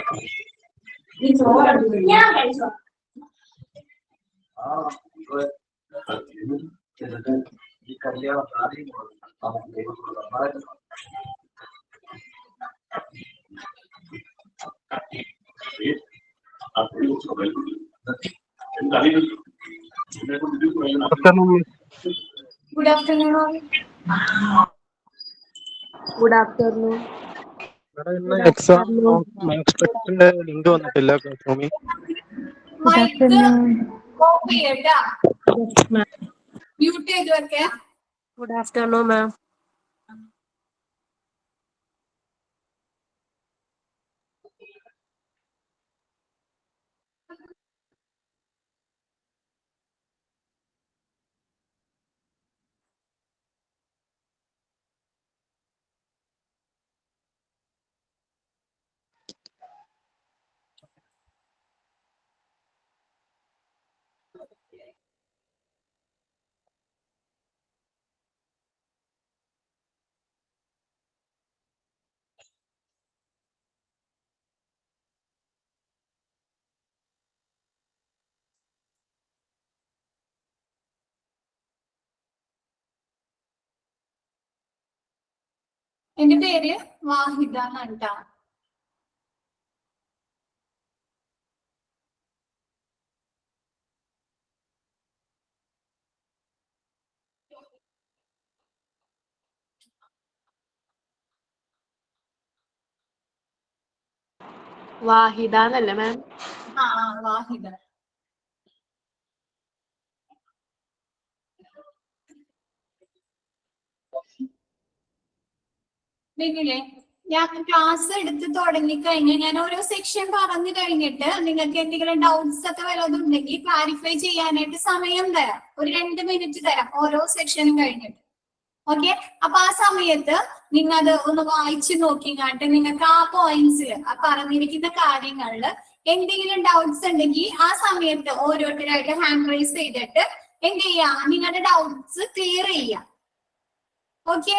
Good afternoon. Good afternoon. Exam expected link വന്നിട്ടില്ല ഭൂമി. Good afternoon. Mute ചെയ്തുവെക്കെ. Good afternoon, ma'am. എന്റെ പേര് വാഹിദ എന്നാണ്. വാഹിദ എന്നല്ലേ മാം? വാഹിദ. പിന്നില്ലേ ഞാൻ ക്ലാസ് എടുത്ത് തുടങ്ങി കഴിഞ്ഞാൽ ഞാൻ ഓരോ സെക്ഷൻ പറഞ്ഞു കഴിഞ്ഞിട്ട് നിങ്ങൾക്ക് എന്തെങ്കിലും ഡൗട്ട്സ് ഒക്കെ വല്ലതും ഉണ്ടെങ്കിൽ ക്ലാരിഫൈ ചെയ്യാനായിട്ട് സമയം തരാം. ഒരു 2 മിനിറ്റ് തരാം ഓരോ സെക്ഷനും കഴിഞ്ഞിട്ട്. ഓക്കെ, അപ്പൊ ആ സമയത്ത് നിങ്ങൾ അത് ഒന്ന് വായിച്ചു നോക്കിക്കാണ്ട് നിങ്ങൾക്ക് ആ പോയിന്റ്സിൽ ആ പറഞ്ഞിരിക്കുന്ന കാര്യങ്ങളിൽ എന്തെങ്കിലും ഡൗട്ട്സ് ഉണ്ടെങ്കിൽ ആ സമയത്ത് ഓരോരുത്തരായിട്ട് ഹാൻഡ് റൈസ് ചെയ്തിട്ട് എന്ത് ചെയ്യാ, നിങ്ങളുടെ ഡൗട്ട്സ് ക്ലിയർ ചെയ്യാം. ഓക്കെ,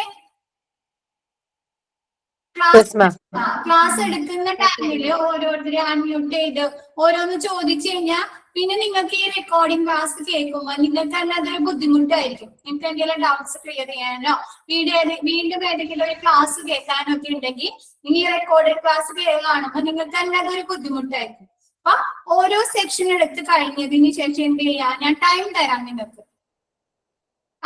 ക്ലാസ് എടുക്കുന്ന ടൈമില് ഓരോരുത്തരെ അൺമ്യൂട്ട് ചെയ്ത് ഓരോന്ന് ചോദിച്ചു കഴിഞ്ഞാൽ പിന്നെ നിങ്ങൾക്ക് ഈ റെക്കോർഡിംഗ് ക്ലാസ് കേൾക്കുമ്പോൾ നിങ്ങൾക്ക് തന്നെ അതൊരു ബുദ്ധിമുട്ടായിരിക്കും. നിങ്ങൾക്ക് എന്തെങ്കിലും ഡൗട്ട്സ് ക്ലിയർ ചെയ്യാനോ വീണ്ടും ഏതെങ്കിലും ഒരു ക്ലാസ് കേൾക്കാനോ ഒക്കെ ഉണ്ടെങ്കിൽ ഈ റെക്കോർഡഡ് ക്ലാസ് കാണുമ്പോൾ നിങ്ങൾക്ക് തന്നെ അതൊരു ബുദ്ധിമുട്ടായിരിക്കും. അപ്പൊ ഓരോ സെക്ഷൻ എടുത്ത് കഴിഞ്ഞതിന് ശേഷം എന്ത് ചെയ്യാ, ഞാൻ ടൈം തരാം നിങ്ങൾക്ക്.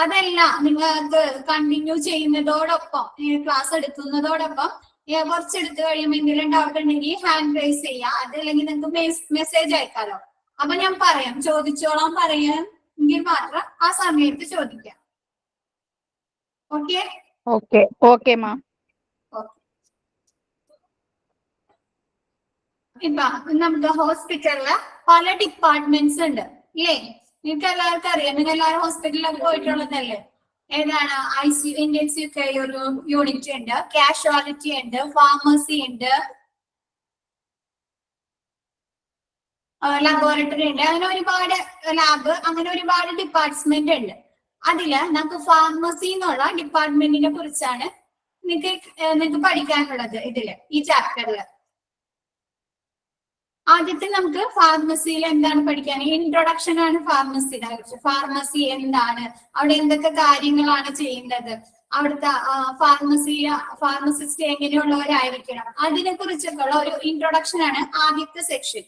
അതല്ല നിങ്ങൾക്ക് കണ്ടിന്യൂ ചെയ്യുന്നതോടൊപ്പം ക്ലാസ് എടുക്കുന്നതോടൊപ്പം കുറച്ചെടുത്ത് കഴിയുമ്പോൾ എന്തെങ്കിലും ഡൗട്ട് ഉണ്ടെങ്കിൽ ഹാൻഡ് റൈസ് ചെയ്യാം. അതല്ലെങ്കിൽ നിങ്ങൾക്ക് മെസ്സേജ് അയക്കാലോ. അപ്പൊ ഞാൻ പറയാം, ചോദിച്ചോളാം പറയാമെങ്കിൽ മാത്രം ആ സമയത്ത് ചോദിക്കാം. ഓക്കെ ഓക്കെ ഓക്കെ മാം. ഇപ്പൊ നമ്മുടെ ഹോസ്പിറ്റലില് പല ഡിപ്പാർട്ട്മെന്റ്സ് ഉണ്ട് ഇല്ലേ? നിങ്ങൾക്ക് എല്ലാവർക്കും അറിയാം, നിങ്ങൾ എല്ലാവരും ഹോസ്പിറ്റലിലൊക്കെ പോയിട്ടുള്ളതല്ലേ? ഏതാണ്? ICU ഇന്റൻസീവ് കെയർ യൂണിറ്റ് ഉണ്ട്, കാഷ്വാലിറ്റി ഉണ്ട്, ഫാർമസി ഉണ്ട്, ലബോറട്ടറി ഉണ്ട്, അങ്ങനെ ഒരുപാട് ലാബ്, അങ്ങനെ ഒരുപാട് ഡിപ്പാർട്ട്മെന്റ് ഉണ്ട്. അതില് നമുക്ക് ഫാർമസി എന്നുള്ള ഡിപ്പാർട്ട്മെന്റിനെ കുറിച്ചാണ് നിങ്ങൾക്ക് പഠിക്കാനുള്ളത് ഇതില്, ഈ ചാപ്റ്ററില്. ആദ്യത്തെ നമുക്ക് ഫാർമസിയിൽ എന്താണ് പഠിക്കാൻ, ഇൻട്രൊഡക്ഷൻ ആണ് ഫാർമസിയുടെ കുറിച്ച്. ഫാർമസി എന്താണ്, അവിടെ എന്തൊക്കെ കാര്യങ്ങളാണ് ചെയ്യുന്നത്, അവിടുത്തെ ഫാർമസിസ്റ്റ് എങ്ങനെയുള്ളവരായിരിക്കണം, അതിനെ കുറിച്ചൊക്കെയുള്ള ഒരു ഇൻട്രൊഡക്ഷൻ ആണ് ആദ്യത്തെ സെക്ഷൻ.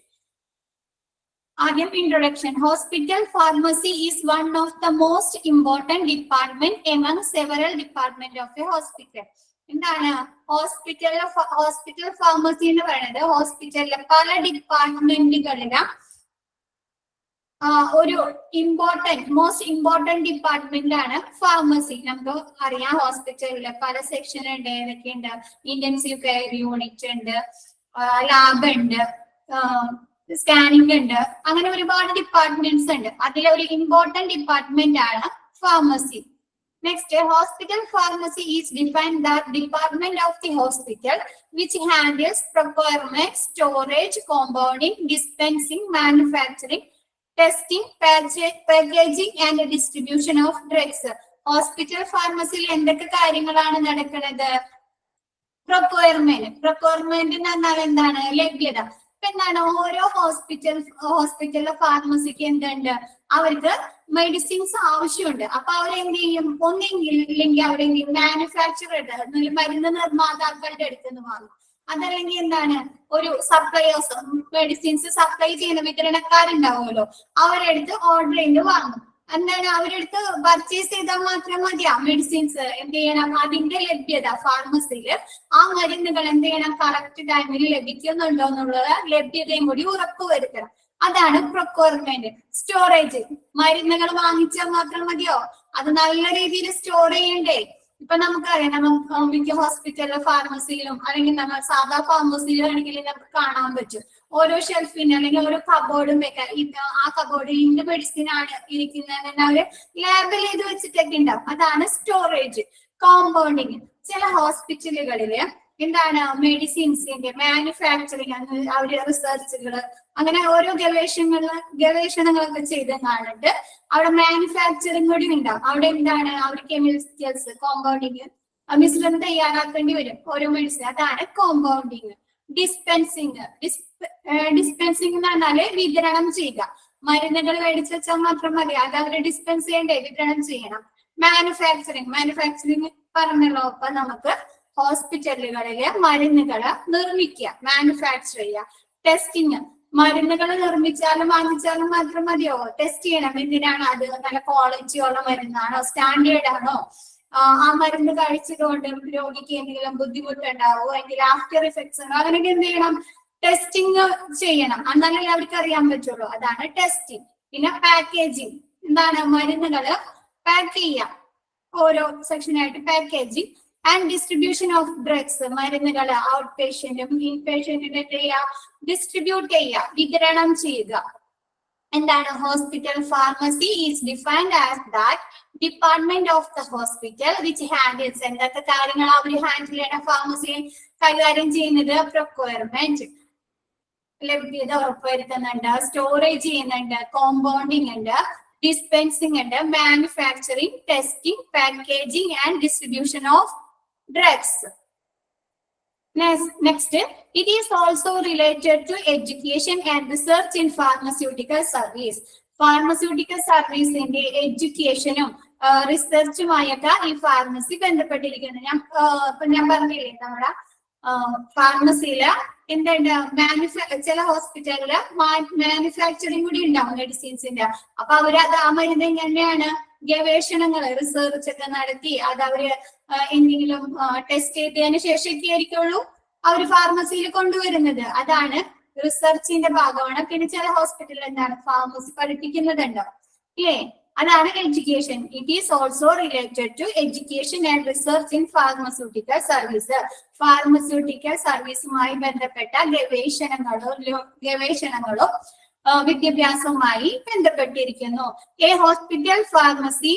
ആദ്യം introduction. Hospital pharmacy is one of the most important department among several department of A hospital. എന്താണ് ഹോസ്പിറ്റൽ ഫാർമസി എന്ന് പറയുന്നത്? ഹോസ്പിറ്റലിലെ പല ഡിപ്പാർട്ട്മെന്റുകളിലെ ഒരു മോസ്റ്റ് ഇമ്പോർട്ടന്റ് ഡിപ്പാർട്ട്മെന്റ് ആണ് ഫാർമസി. നമുക്ക് അറിയാം, ഹോസ്പിറ്റലിലെ പല സെക്ഷൻ ഉണ്ട്. ഏതൊക്കെയുണ്ട്? ഇന്റൻസീവ് കെയർ യൂണിറ്റ് ഉണ്ട്, ലാബ് ഉണ്ട്, സ്കാനിങ് ഉണ്ട്, അങ്ങനെ ഒരുപാട് ഡിപ്പാർട്ട്മെന്റ്സ് ഉണ്ട്. അതിലൊരു ഇമ്പോർട്ടന്റ് ഡിപ്പാർട്ട്മെന്റ് ആണ് pharmacy. Next, hospital pharmacy is defined the department of the hospital which handles procurement, storage, compounding, dispensing, manufacturing, testing, packaging and distribution of drugs. Hospital pharmacy എന്തൊക്കെ കാര്യങ്ങളാണ് നടക്കുന്നത്? പ്രൊക്വയർമെന്റ് എന്ന് പറഞ്ഞാൽ എന്താണ്? ലഭ്യത. ഇപ്പൊ എന്താണ്, ഓരോ ഹോസ്പിറ്റലിലെ ഫാർമസിക്ക് എന്തുണ്ട്, അവർക്ക് മെഡിസിൻസ് ആവശ്യമുണ്ട്. അപ്പൊ അവരെന്ത് ചെയ്യും, ഒന്നെങ്കിൽ അവരെന്ത് ചെയ്യും, മാനുഫാക്ചററുടെ മരുന്ന് നിർമ്മാതാക്കളുടെ അടുത്ത് നിന്ന് വാങ്ങും. അതല്ലെങ്കിൽ എന്താണ്, ഒരു സപ്ലൈയേഴ്സ്, മെഡിസിൻസ് സപ്ലൈ ചെയ്യുന്ന വിതരണക്കാരുണ്ടാവുമല്ലോ, അവരെടുത്ത് ഓർഡർ ചെയ്ത് വാങ്ങും. എന്താണ്, അവരെടുത്ത് പർച്ചേസ് ചെയ്താൽ മാത്രം മതിയാ മെഡിസിൻസ് എന്ത് ചെയ്യണം, അതിന്റെ ലഭ്യത ഫാർമസിയിൽ ആ മരുന്നുകൾ എന്ത് ചെയ്യണം, കറക്റ്റ് ടൈമിൽ ലഭിക്കുന്നുണ്ടോ എന്നുള്ളത് ലഭ്യതയും കൂടി ഉറപ്പുവരുത്തണം. അതാണ് പ്രൊക്യൂർമെന്റ്. സ്റ്റോറേജ്, മരുന്നുകൾ വാങ്ങിച്ചാൽ മാത്രം മതിയോ, അത് നല്ല രീതിയിൽ സ്റ്റോർ ചെയ്യണ്ടേ. ഇപ്പൊ നമുക്കറിയാം, നമുക്ക് മിക്ക ഹോസ്പിറ്റലിലും ഫാർമസിയിലും അല്ലെങ്കിൽ നമ്മൾ സാധാ ഫാർമസിയിലും ആണെങ്കിൽ നമുക്ക് കാണാൻ പറ്റും, ഓരോ ഷെൽഫിന് അല്ലെങ്കിൽ ഓരോ കബോർഡും വെക്കാൻ. ആ കബോർഡിൽ ഇന്ന മെഡിസിൻ ആണ് ഇരിക്കുന്നതെന്ന് അവര് ലേബൽ ചെയ്ത് വെച്ചിട്ടൊക്കെ ഉണ്ടാവും. അതാണ് സ്റ്റോറേജ്. കോമ്പൗണ്ടിങ്, ചില ഹോസ്പിറ്റലുകളില് എന്താണ്, മെഡിസിൻസിന്റെ മാനുഫാക്ചറിങ്, അവര് റിസർച്ചുകള് അങ്ങനെ ഓരോ ഗവേഷണങ്ങളൊക്കെ ചെയ്ത് കാണിട്ട് അവിടെ മാനുഫാക്ചറിങ് കൂടി ഉണ്ടാവും. അവിടെ എന്താണ്, അവർ കെമിക്കൽസ്, കോമ്പൗണ്ടിങ് മിശ്രണം തയ്യാറാക്കേണ്ടി വരും ഓരോ മെഡിസിൻ. അതാണ് കോമ്പൗണ്ടിങ്. ഡിസ്പെൻസിങ് എന്ന് പറഞ്ഞാല് വിതരണം ചെയ്യുക. മരുന്നുകൾ മേടിച്ചു വെച്ചാൽ മാത്രം മതി, അത് അവര് ഡിസ്പെൻസ് ചെയ്യണ്ടേ, വിതരണം ചെയ്യണം. മാനുഫാക്ചറിങ് പറഞ്ഞല്ലോ. അപ്പൊ നമുക്ക് ഹോസ്പിറ്റലുകളിലെ മരുന്നുകള് നിർമ്മിക്കുക, മാനുഫാക്ചർ ചെയ്യുക. ടെസ്റ്റിങ്, മരുന്നുകൾ നിർമ്മിച്ചാലും വാങ്ങിച്ചാലും മാത്രം മതിയോ, ടെസ്റ്റ് ചെയ്യണം. എന്തിനാണ്, അത് നല്ല ക്വാളിറ്റിയുള്ള മരുന്നാണോ, സ്റ്റാൻഡേർഡ് ആണോ, ആ മരുന്ന് കഴിച്ചതുകൊണ്ട് രോഗിക്ക് എന്തെങ്കിലും ബുദ്ധിമുട്ടുണ്ടാവോ, അല്ലെങ്കിൽ ആഫ്റ്റർ ഇഫക്ട്സ് ഉണ്ടോ, അങ്ങനെയൊക്കെ എന്ത് ചെയ്യണം, ടെസ്റ്റിംഗ് ചെയ്യണം. എന്നാലേ അവർക്ക് അറിയാൻ പറ്റുള്ളൂ. അതാണ് ടെസ്റ്റിംഗ്. പിന്നെ പാക്കേജിങ്, എന്താണ്, മരുന്നുകള് പാക്ക് ചെയ്യാം, ഓരോ സെക്ഷനായിട്ട് packaging. And distribution of drugs, മരുന്നുകൾ ഔട്ട് പേഷ്യന്റും ഇൻ പേഷ്യന്റിന്റെ ഡിസ്ട്രിബ്യൂട്ട് ചെയ്യുക, വിതരണം ചെയ്യുക. എന്താണ്, hospital pharmacy is defined as that department of the hospital which handles, എന്തൊക്കെ കാര്യങ്ങൾ അവർ ഹാൻഡിൽ ചെയ്യണം, ഫാർമസിയിൽ കൈകാര്യം ചെയ്യുന്നത്, പ്രൊക്വയർമെന്റ്, ലഭ്യത ഉറപ്പുവരുത്തുന്നുണ്ട്, സ്റ്റോറേജ് ചെയ്യുന്നുണ്ട്, കോമ്പൗണ്ടിങ് ഉണ്ട്, dispensing and manufacturing, testing, packaging and distribution of drugs. Next, it is also related to education and research in pharmaceutical service. Pharmaceutical service in the education റിസർച്ചുമായൊക്കെ ഈ pharmacy ബന്ധപ്പെട്ടിരിക്കുന്നു. ഞാൻ പറഞ്ഞില്ലേ, നമ്മുടെ ഫാർമസിയില് എന്തുണ്ട്, ചില ഹോസ്പിറ്റലില് മാനുഫാക്ചറിങ് കൂടി ഉണ്ടാവും മെഡിസിൻസിന്റെ. അപ്പൊ അവരത് ആ മരുന്ന് എങ്ങനെയാണ്, ഗവേഷണങ്ങള് റിസർച്ച് ഒക്കെ നടത്തി അത് അവര് എന്തെങ്കിലും ടെസ്റ്റ് ചെയ്തതിന് ശേഷമൊക്കെ ആയിരിക്കുള്ളൂ അവര് ഫാർമസിയിൽ കൊണ്ടുവരുന്നത്. അതാണ് റിസർച്ചിന്റെ ഭാഗമാണ്. പിന്നെ ചില ഹോസ്പിറ്റലിൽ എന്താണ്, ഫാർമസി പഠിപ്പിക്കുന്നതുണ്ടോ ഇല്ലേ, അതാണ് education. It is also related to education and research in pharmaceutical service. Pharmaceutical സർവീസുമായി ബന്ധപ്പെട്ട ഗവേഷണങ്ങളോ വിദ്യാഭ്യാസവുമായി ബന്ധപ്പെട്ടിരിക്കുന്നു. A hospital pharmacy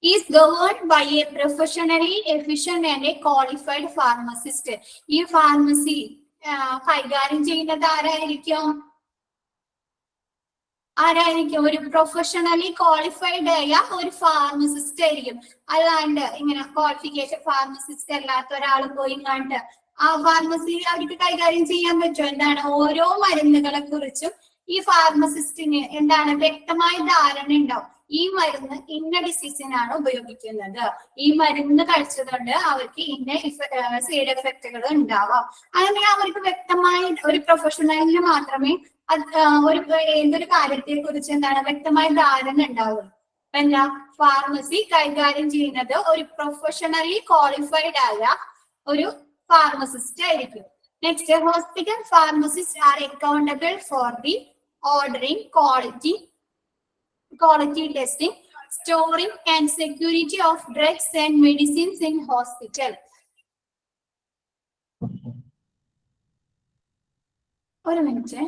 is governed by a professionally efficient and a qualified pharmacist. ഈ ഫാർമസി കൈകാര്യം ചെയ്യുന്നത് ആരായിരിക്കും, ഒരു പ്രൊഫഷണലി ക്വാളിഫൈഡ് ആയ ഒരു ഫാർമസിസ്റ്റ് ആയിരിക്കും. അല്ലാണ്ട് ഇങ്ങനെ ക്വാളിഫിക്കേഷൻ ഫാർമസിസ്റ്റ് അല്ലാത്ത ഒരാൾ പോയി കണ്ട് ആ ഫാർമസി അവർക്ക് കൈകാര്യം ചെയ്യാൻ പറ്റുമോ? എന്താണ്, ഓരോ മരുന്നുകളെ കുറിച്ചും ഈ ഫാർമസിസ്റ്റിന് എന്താണ് വ്യക്തമായ ധാരണ ഉണ്ടാവും. ഈ മരുന്ന് ഇന്ന ഡിസീസിനാണ് ഉപയോഗിക്കുന്നത്, ഈ മരുന്ന് കഴിച്ചതുകൊണ്ട് അവർക്ക് ഇന്ന സൈഡ് എഫക്റ്റുകൾ ഉണ്ടാവാം. അങ്ങനെ അവർക്ക് വ്യക്തമായ, ഒരു പ്രൊഫഷണലിന് മാത്രമേ ഒരു ഏതൊരു കാര്യത്തെ കുറിച്ച് എന്താണ് വ്യക്തമായ ധാരണ ഉണ്ടാവുള്ളൂ. എന്താ, ഫാർമസി കൈകാര്യം ചെയ്യുന്നത് ഒരു പ്രൊഫഷണലി ക്വാളിഫൈഡ് ആയ ഒരു ഫാർമസിസ്റ്റ് ആയിരിക്കും. Next, hospital pharmacist R accountable for the ordering, quality testing, storing and security of drugs and medicines in hospital. ഒരു minute.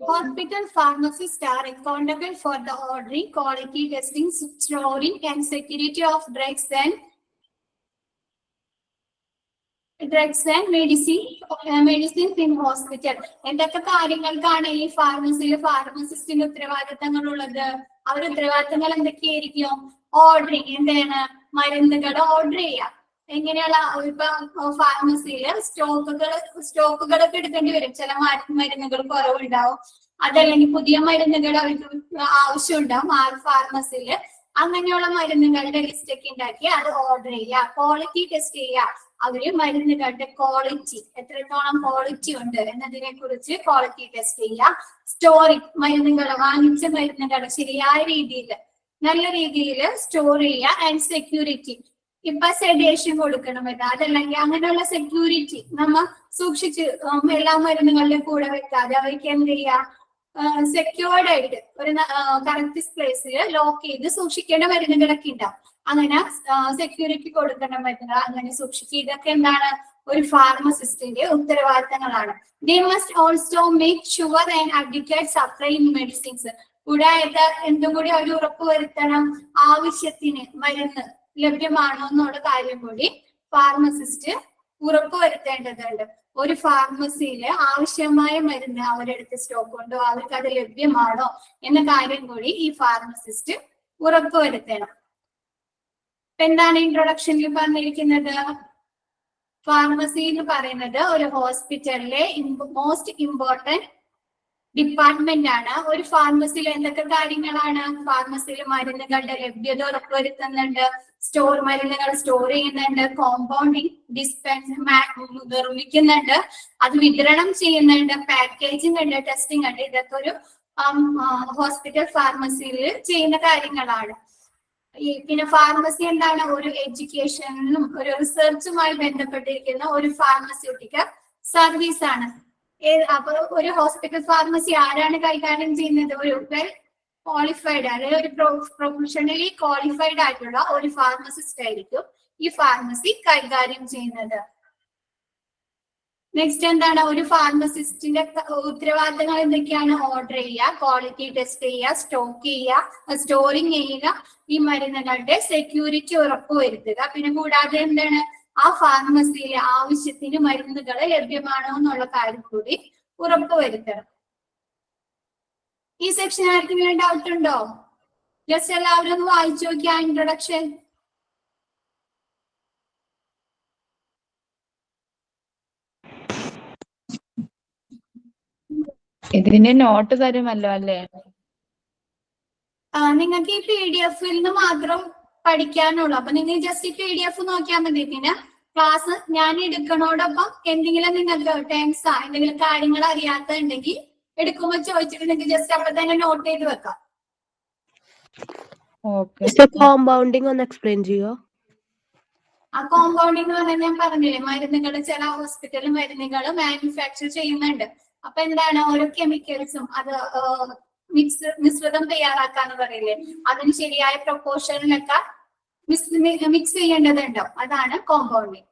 Hospital pharmacists are accountable for the ordering, quality testing, storing, and security of drugs and medicines in hospital. എന്തൊക്കെ കാര്യങ്ങൾക്കാണ് ഈ ഫാർമസിസ്റ്റിന്റെ ഉത്തരവാദിത്തങ്ങളുള്ളത്? അവരുടെ ഉത്തരവാദിത്തങ്ങൾ എന്തൊക്കെയായിരിക്കും? Ordering, എന്താണ് മരുന്നുകൾ order ചെയ്യാം. എങ്ങനെയുള്ള ഇപ്പൊ ഫാർമസിയില് സ്റ്റോക്കുകളൊക്കെ എടുക്കേണ്ടി വരും. ചില മരുന്നുകൾ കുറവുണ്ടാവും, അതല്ലെങ്കിൽ പുതിയ മരുന്നുകൾ അവർക്ക് ആവശ്യമുണ്ടാവും ആ ഫാർമസിയില്. അങ്ങനെയുള്ള മരുന്നുകളുടെ ലിസ്റ്റ് ഒക്കെ ഉണ്ടാക്കി അത് ഓർഡർ ചെയ്യുക, ക്വാളിറ്റി ടെസ്റ്റ് ചെയ്യുക. അവര് മരുന്നുകളുടെ ക്വാളിറ്റി, എത്രത്തോളം ക്വാളിറ്റി ഉണ്ട് എന്നതിനെ കുറിച്ച് ക്വാളിറ്റി ടെസ്റ്റ് ചെയ്യുക. സ്റ്റോറിങ്, മരുന്നുകൾ വാങ്ങിച്ച മരുന്നുകൾ ശരിയായ രീതിയിൽ നല്ല രീതിയിൽ സ്റ്റോർ ചെയ്യുക. ആൻഡ് സെക്യൂരിറ്റി, ഇപ്പൊ സെഡേഷൻ കൊടുക്കണമെന്ന്, അതല്ലെങ്കിൽ അങ്ങനെയുള്ള സെക്യൂരിറ്റി നമ്മ സൂക്ഷിച്ച് എല്ലാ മരുന്നുകളുടെയും കൂടെ വെക്കാതെ അവർക്ക് എന്ത് ചെയ്യുക, സെക്യൂർഡ് ആയിട്ട് ഒരു കറക്റ്റ് പ്ലേസിൽ ലോക്ക് ചെയ്ത് സൂക്ഷിക്കേണ്ട മരുന്നുകളൊക്കെ ഉണ്ടാവും. അങ്ങനെ സെക്യൂരിറ്റി കൊടുക്കേണ്ട മരുന്നുകൾ അങ്ങനെ സൂക്ഷിക്കുക. ഇതൊക്കെ എന്താണ് ഒരു ഫാർമസിസ്റ്റിന്റെ ഉത്തരവാദിത്തങ്ങളാണ്. They must also make sure and advocate supply medicines. കൂടാതെ എന്തും കൂടി അവർ ഉറപ്പുവരുത്തണം, ആവശ്യത്തിന് മരുന്ന് ലഭ്യമാണോ എന്നുള്ള കാര്യം കൂടി ഫാർമസിസ്റ്റ് ഉറപ്പുവരുത്തേണ്ടതുണ്ട്. ഒരു ഫാർമസിയിൽ ആവശ്യമായ മരുന്ന് അവരെടുത്ത് സ്റ്റോക്ക് ഉണ്ടോ, അവർക്ക് അത് ലഭ്യമാണോ എന്ന കാര്യം കൂടി ഈ ഫാർമസിസ്റ്റ് ഉറപ്പുവരുത്തണം. എന്താണ് ഇൻട്രൊഡക്ഷനിൽ പറഞ്ഞിരിക്കുന്നത്? ഫാർമസി എന്ന് പറയുന്നത് ഒരു ഹോസ്പിറ്റലിലെ മോസ്റ്റ് ഇമ്പോർട്ടന്റ് ഡിപ്പാർട്ട്മെന്റ് ആണ്. ഒരു ഫാർമസിയിൽ എന്തൊക്കെ കാര്യങ്ങളാണ്? ഫാർമസിയിൽ മരുന്നുകളുടെ ലഭ്യത ഉറപ്പുവരുത്തുന്നുണ്ട്, മരുന്നുകൾ സ്റ്റോർ ചെയ്യുന്നുണ്ട്, കോമ്പൗണ്ടിങ്, ഡിസ്പെൻസ് നിർമ്മിക്കുന്നുണ്ട്, അത് വിതരണം ചെയ്യുന്നുണ്ട്, പാക്കേജിംഗ് ഉണ്ട്, ടെസ്റ്റിംഗ് ഉണ്ട്. ഇതൊക്കെ ഒരു ഹോസ്പിറ്റൽ ഫാർമസിയിൽ ചെയ്യുന്ന കാര്യങ്ങളാണ്. പിന്നെ ഫാർമസി എന്താണ്? ഒരു എഡ്യൂക്കേഷനും ഒരു റിസർച്ചുമായി ബന്ധപ്പെട്ടിരിക്കുന്ന ഒരു ഫാർമസ്യൂട്ടിക്കൽ സർവീസ് ആണ്. അപ്പൊ ഒരു ഹോസ്പിറ്റൽ ഫാർമസി ആരാണ് കൈകാര്യം ചെയ്യുന്നത്? ഒരു വെൽ ക്വാളിഫൈഡ്, അതായത് ഒരു പ്രൊഫഷണലി ക്വാളിഫൈഡ് ആയിട്ടുള്ള ഒരു ഫാർമസിസ്റ്റ് ആയിരിക്കും ഈ ഫാർമസി കൈകാര്യം ചെയ്യുന്നത്. നെക്സ്റ്റ് എന്താണ്? ഒരു ഫാർമസിസ്റ്റിന്റെ ഉത്തരവാദിത്തങ്ങൾ എന്തൊക്കെയാണ്? ഓർഡർ ചെയ്യുക, ക്വാളിറ്റി ടെസ്റ്റ് ചെയ്യുക, സ്റ്റോക്ക് ചെയ്യുക, സ്റ്റോറിങ് ചെയ്യുക, ഈ മരുന്നുകളുടെ സെക്യൂരിറ്റി ഉറപ്പുവരുത്തുക. പിന്നെ കൂടാതെ എന്താണ്? ആ ഫാർമസിയിലെ ആവശ്യത്തിന് മരുന്നുകൾ ലഭ്യമാണോ എന്നുള്ള കാര്യം കൂടി ഉറപ്പുവരുത്തണം. ഈ സെക്ഷൻ ആർക്കെങ്കിലും ഡൗട്ട് ഉണ്ടോ? ജസ്റ്റ് എല്ലാവരും ഒന്ന് വായിച്ചു നോക്കിയാ ഇൻട്രൊഡക്ഷൻ. ഇതിന്റെ നോട്ട് തരുമല്ലോ അല്ലേ? നിങ്ങൾക്ക് ഈ PDF നിന്ന് മാത്രം പഠിക്കാനുള്ളൂ. അപ്പൊ നിങ്ങൾ ജസ്റ്റ് ഈ PDF നോക്കിയാൽ മതി. പിന്നെ ക്ലാസ് ഞാൻ എടുക്കണോടൊപ്പം എന്തെങ്കിലും നിങ്ങൾക്ക് ടേംസാ എന്തെങ്കിലും കാര്യങ്ങൾ അറിയാത്തുണ്ടെങ്കിൽ എടുക്കുമ്പോൾ ചോദിച്ചിട്ടുണ്ടെങ്കിൽ ജസ്റ്റ് അപ്പൊ തന്നെ നോട്ട് ചെയ്ത് വെക്കാം. കോമ്പൗണ്ടിങ് ഒന്ന് എക്സ്പ്ലെയിൻ ചെയ്യോ? ആ കോമ്പൗണ്ടിങ് എന്ന് പറഞ്ഞാൽ ഞാൻ പറഞ്ഞില്ലേ, മരുന്നുകൾ ചില ഹോസ്പിറ്റലിൽ മരുന്നുകൾ മാനുഫാക്ചർ ചെയ്യുന്നുണ്ട്. അപ്പൊ എന്താണ്, ഓരോ കെമിക്കൽസും അത് മിശ്രിതം തയ്യാറാക്കാന്ന് പറയില്ലേ, അതിന് ശരിയായ പ്രൊപ്പോർഷനിലൊക്കെ മിക്സ് ചെയ്യേണ്ടതുണ്ടോ, അതാണ് കോമ്പൗണ്ടിങ്.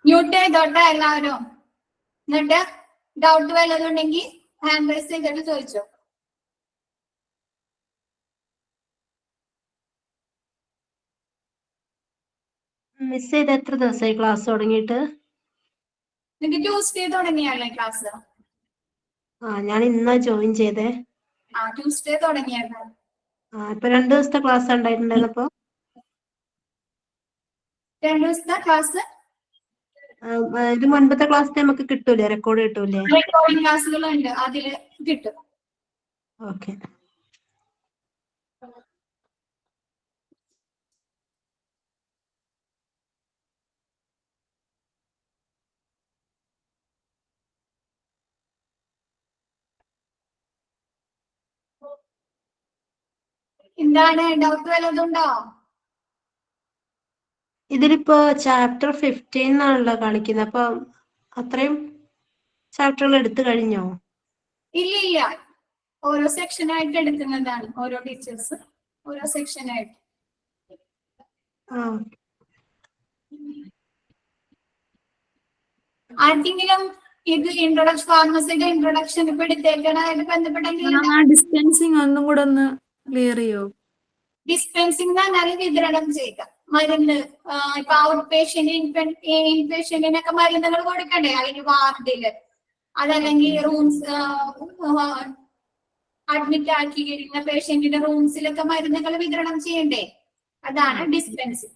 മ്യൂട്ട് ചെയ്തോട്ടെ എല്ലാവരും. എന്നിട്ട് ഡൗട്ട് വല്ലതുണ്ടെങ്കിൽ ഹാൻഡ് റൈസ് ചെയ്തിട്ട് ചോദിച്ചോ. മിസ് ചെയ്ത് എത്ര ദിവസമായി ക്ലാസ് തുടങ്ങിയിട്ട്? നിങ്ങൾക്ക് ട്യൂസ്ഡേ തുടങ്ങിയല്ലേ ക്ലാസ്? ഞാൻ ഇന്നാ ജോയിൻ ചെയ്തേ. ട്യൂസ്ഡേ തുടങ്ങിയായിരുന്നു. ഇപ്പൊ 2 ദിവസത്തെ ക്ലാസ് ഉണ്ടായിട്ടുണ്ടായിരുന്നപ്പോ 2 ദിവസത്തെ ക്ലാസ് ഇത് മുൻപത്തെ ക്ലാസ് നമുക്ക് കിട്ടൂലേ, റെക്കോർഡ് കിട്ടൂലേ? റെക്കോർഡിംഗ് ക്ലാസ്സുകളുണ്ട്, അതില് കിട്ടും. ഓക്കെ. എന്താണ് ഡൗട്ട് വല്ലതുണ്ടോ? ഇതിലിപ്പോ ചാപ്റ്റർ 15 എന്നാണല്ലോ കാണിക്കുന്നത്. അപ്പൊ അത്രയും ചാപ്റ്ററുകൾ എടുത്തു കഴിഞ്ഞോ? ഇല്ല, ഓരോ സെക്ഷനായിട്ട് എടുക്കുന്നതാണ്. ഓരോ ടീച്ചേഴ്സ് ഓരോ സെക്ഷനായിട്ട്. ആർക്കെങ്കിലും ഇത് ഫാർമസിയുടെ ഇൻട്രൊഡക്ഷൻ ഇപ്പൊ എടുത്തേക്കണായിട്ട് ബന്ധപ്പെട്ടെങ്കിൽ ഡിസ്പെൻസിങ് ഒന്നും കൂടെ ഒന്ന് ക്ലിയർ ചെയ്യോ? ഡിസ്പെൻസിംഗ് എന്ന് പറഞ്ഞാൽ വിതരണം ചെയ്യുക മരുന്ന്. ഇപ്പൊ ഔട്ട് പേഷ്യന്റ് ഇൻപേഷ്യന്റിനൊക്കെ മരുന്നുകൾ കൊടുക്കണ്ടേ അതിന് വാർഡില്, അതല്ലെങ്കിൽ റൂംസ് അഡ്മിറ്റ് ആക്കിയിരിക്കുന്ന പേഷ്യന്റിന്റെ റൂംസിലൊക്കെ മരുന്നുകൾ വിതരണം ചെയ്യണ്ടേ, അതാണ് ഡിസ്പെൻസിംഗ്.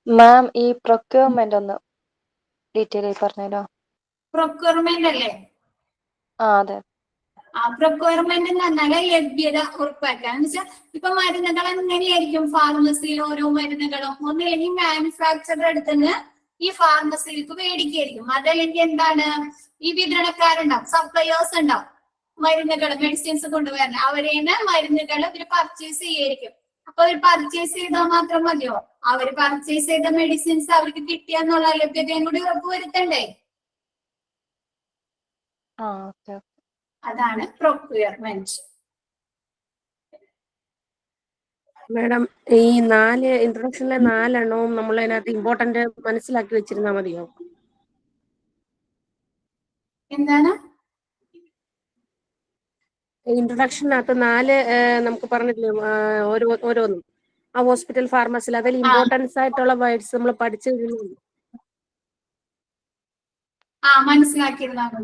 മാം ഈ പ്രൊക്യൂർമെന്റ് ഒന്ന് ഡീറ്റെയിൽ ആയി പറഞ്ഞല്ലോ. പ്രൊക്യൂർമെന്റ് അല്ലേ? അതെ. പ്രൊക്യൂർമെന്റ് എന്ന് പറഞ്ഞാൽ ലഭ്യത ഉറപ്പാക്കുക. എന്ന് വെച്ചാൽ ഇപ്പൊ മരുന്നുകൾ എങ്ങനെയായിരിക്കും ഫാർമസിയിൽ ഓരോ മരുന്നുകളും ഒന്നില്ലെങ്കിൽ മാനുഫാക്ചറുടെ അടുത്ത് നിന്ന് ഈ ഫാർമസിയിലേക്ക് മേടിക്കായിരിക്കും, അതല്ലെങ്കിൽ എന്താണ് ഈ വിതരണക്കാരുണ്ടാവും, സപ്ലയേഴ്സ് ഉണ്ടാവും, മരുന്നുകൾ മെഡിസിൻസ് കൊണ്ടുവരണം, അവരേന്ന് മരുന്നുകൾ ഇവര് പർച്ചേസ് ചെയ്യായിരിക്കും. അപ്പൊ അവർ പർച്ചേസ് ചെയ്താൽ മാത്രം മതിയോ? അവര് പർച്ചേസ് ചെയ്ത മെഡിസിൻസ് അവർക്ക് കിട്ടിയെന്നുള്ള ലഭ്യതയും കൂടി ഉറപ്പുവരുത്തണ്ടേ? അതാണ് പ്രൊക്യൂർമെന്റ്. മാഡം ഈ 4 ഇൻട്രൊഡക്ഷനിലെ 4 എണ്ണവും നമ്മൾ അതിനകത്ത് ഇമ്പോർട്ടന്റ് മനസ്സിലാക്കി വെച്ചിരുന്നാ മതിയോ? എന്താണ് ഇൻട്രൊഡക്ഷനകത്ത് 4 നമുക്ക് പറഞ്ഞില്ലേ ഓരോന്നും ആ ഹോസ്പിറ്റൽ ഫാർമസിയിൽ അതിൽ ഇമ്പോർട്ടൻസ് ആയിട്ടുള്ള വേർഡ്സ് നമ്മൾ പഠിച്ചു കഴിഞ്ഞു. മനസ്സിലാക്കിയിരുന്നാണ്.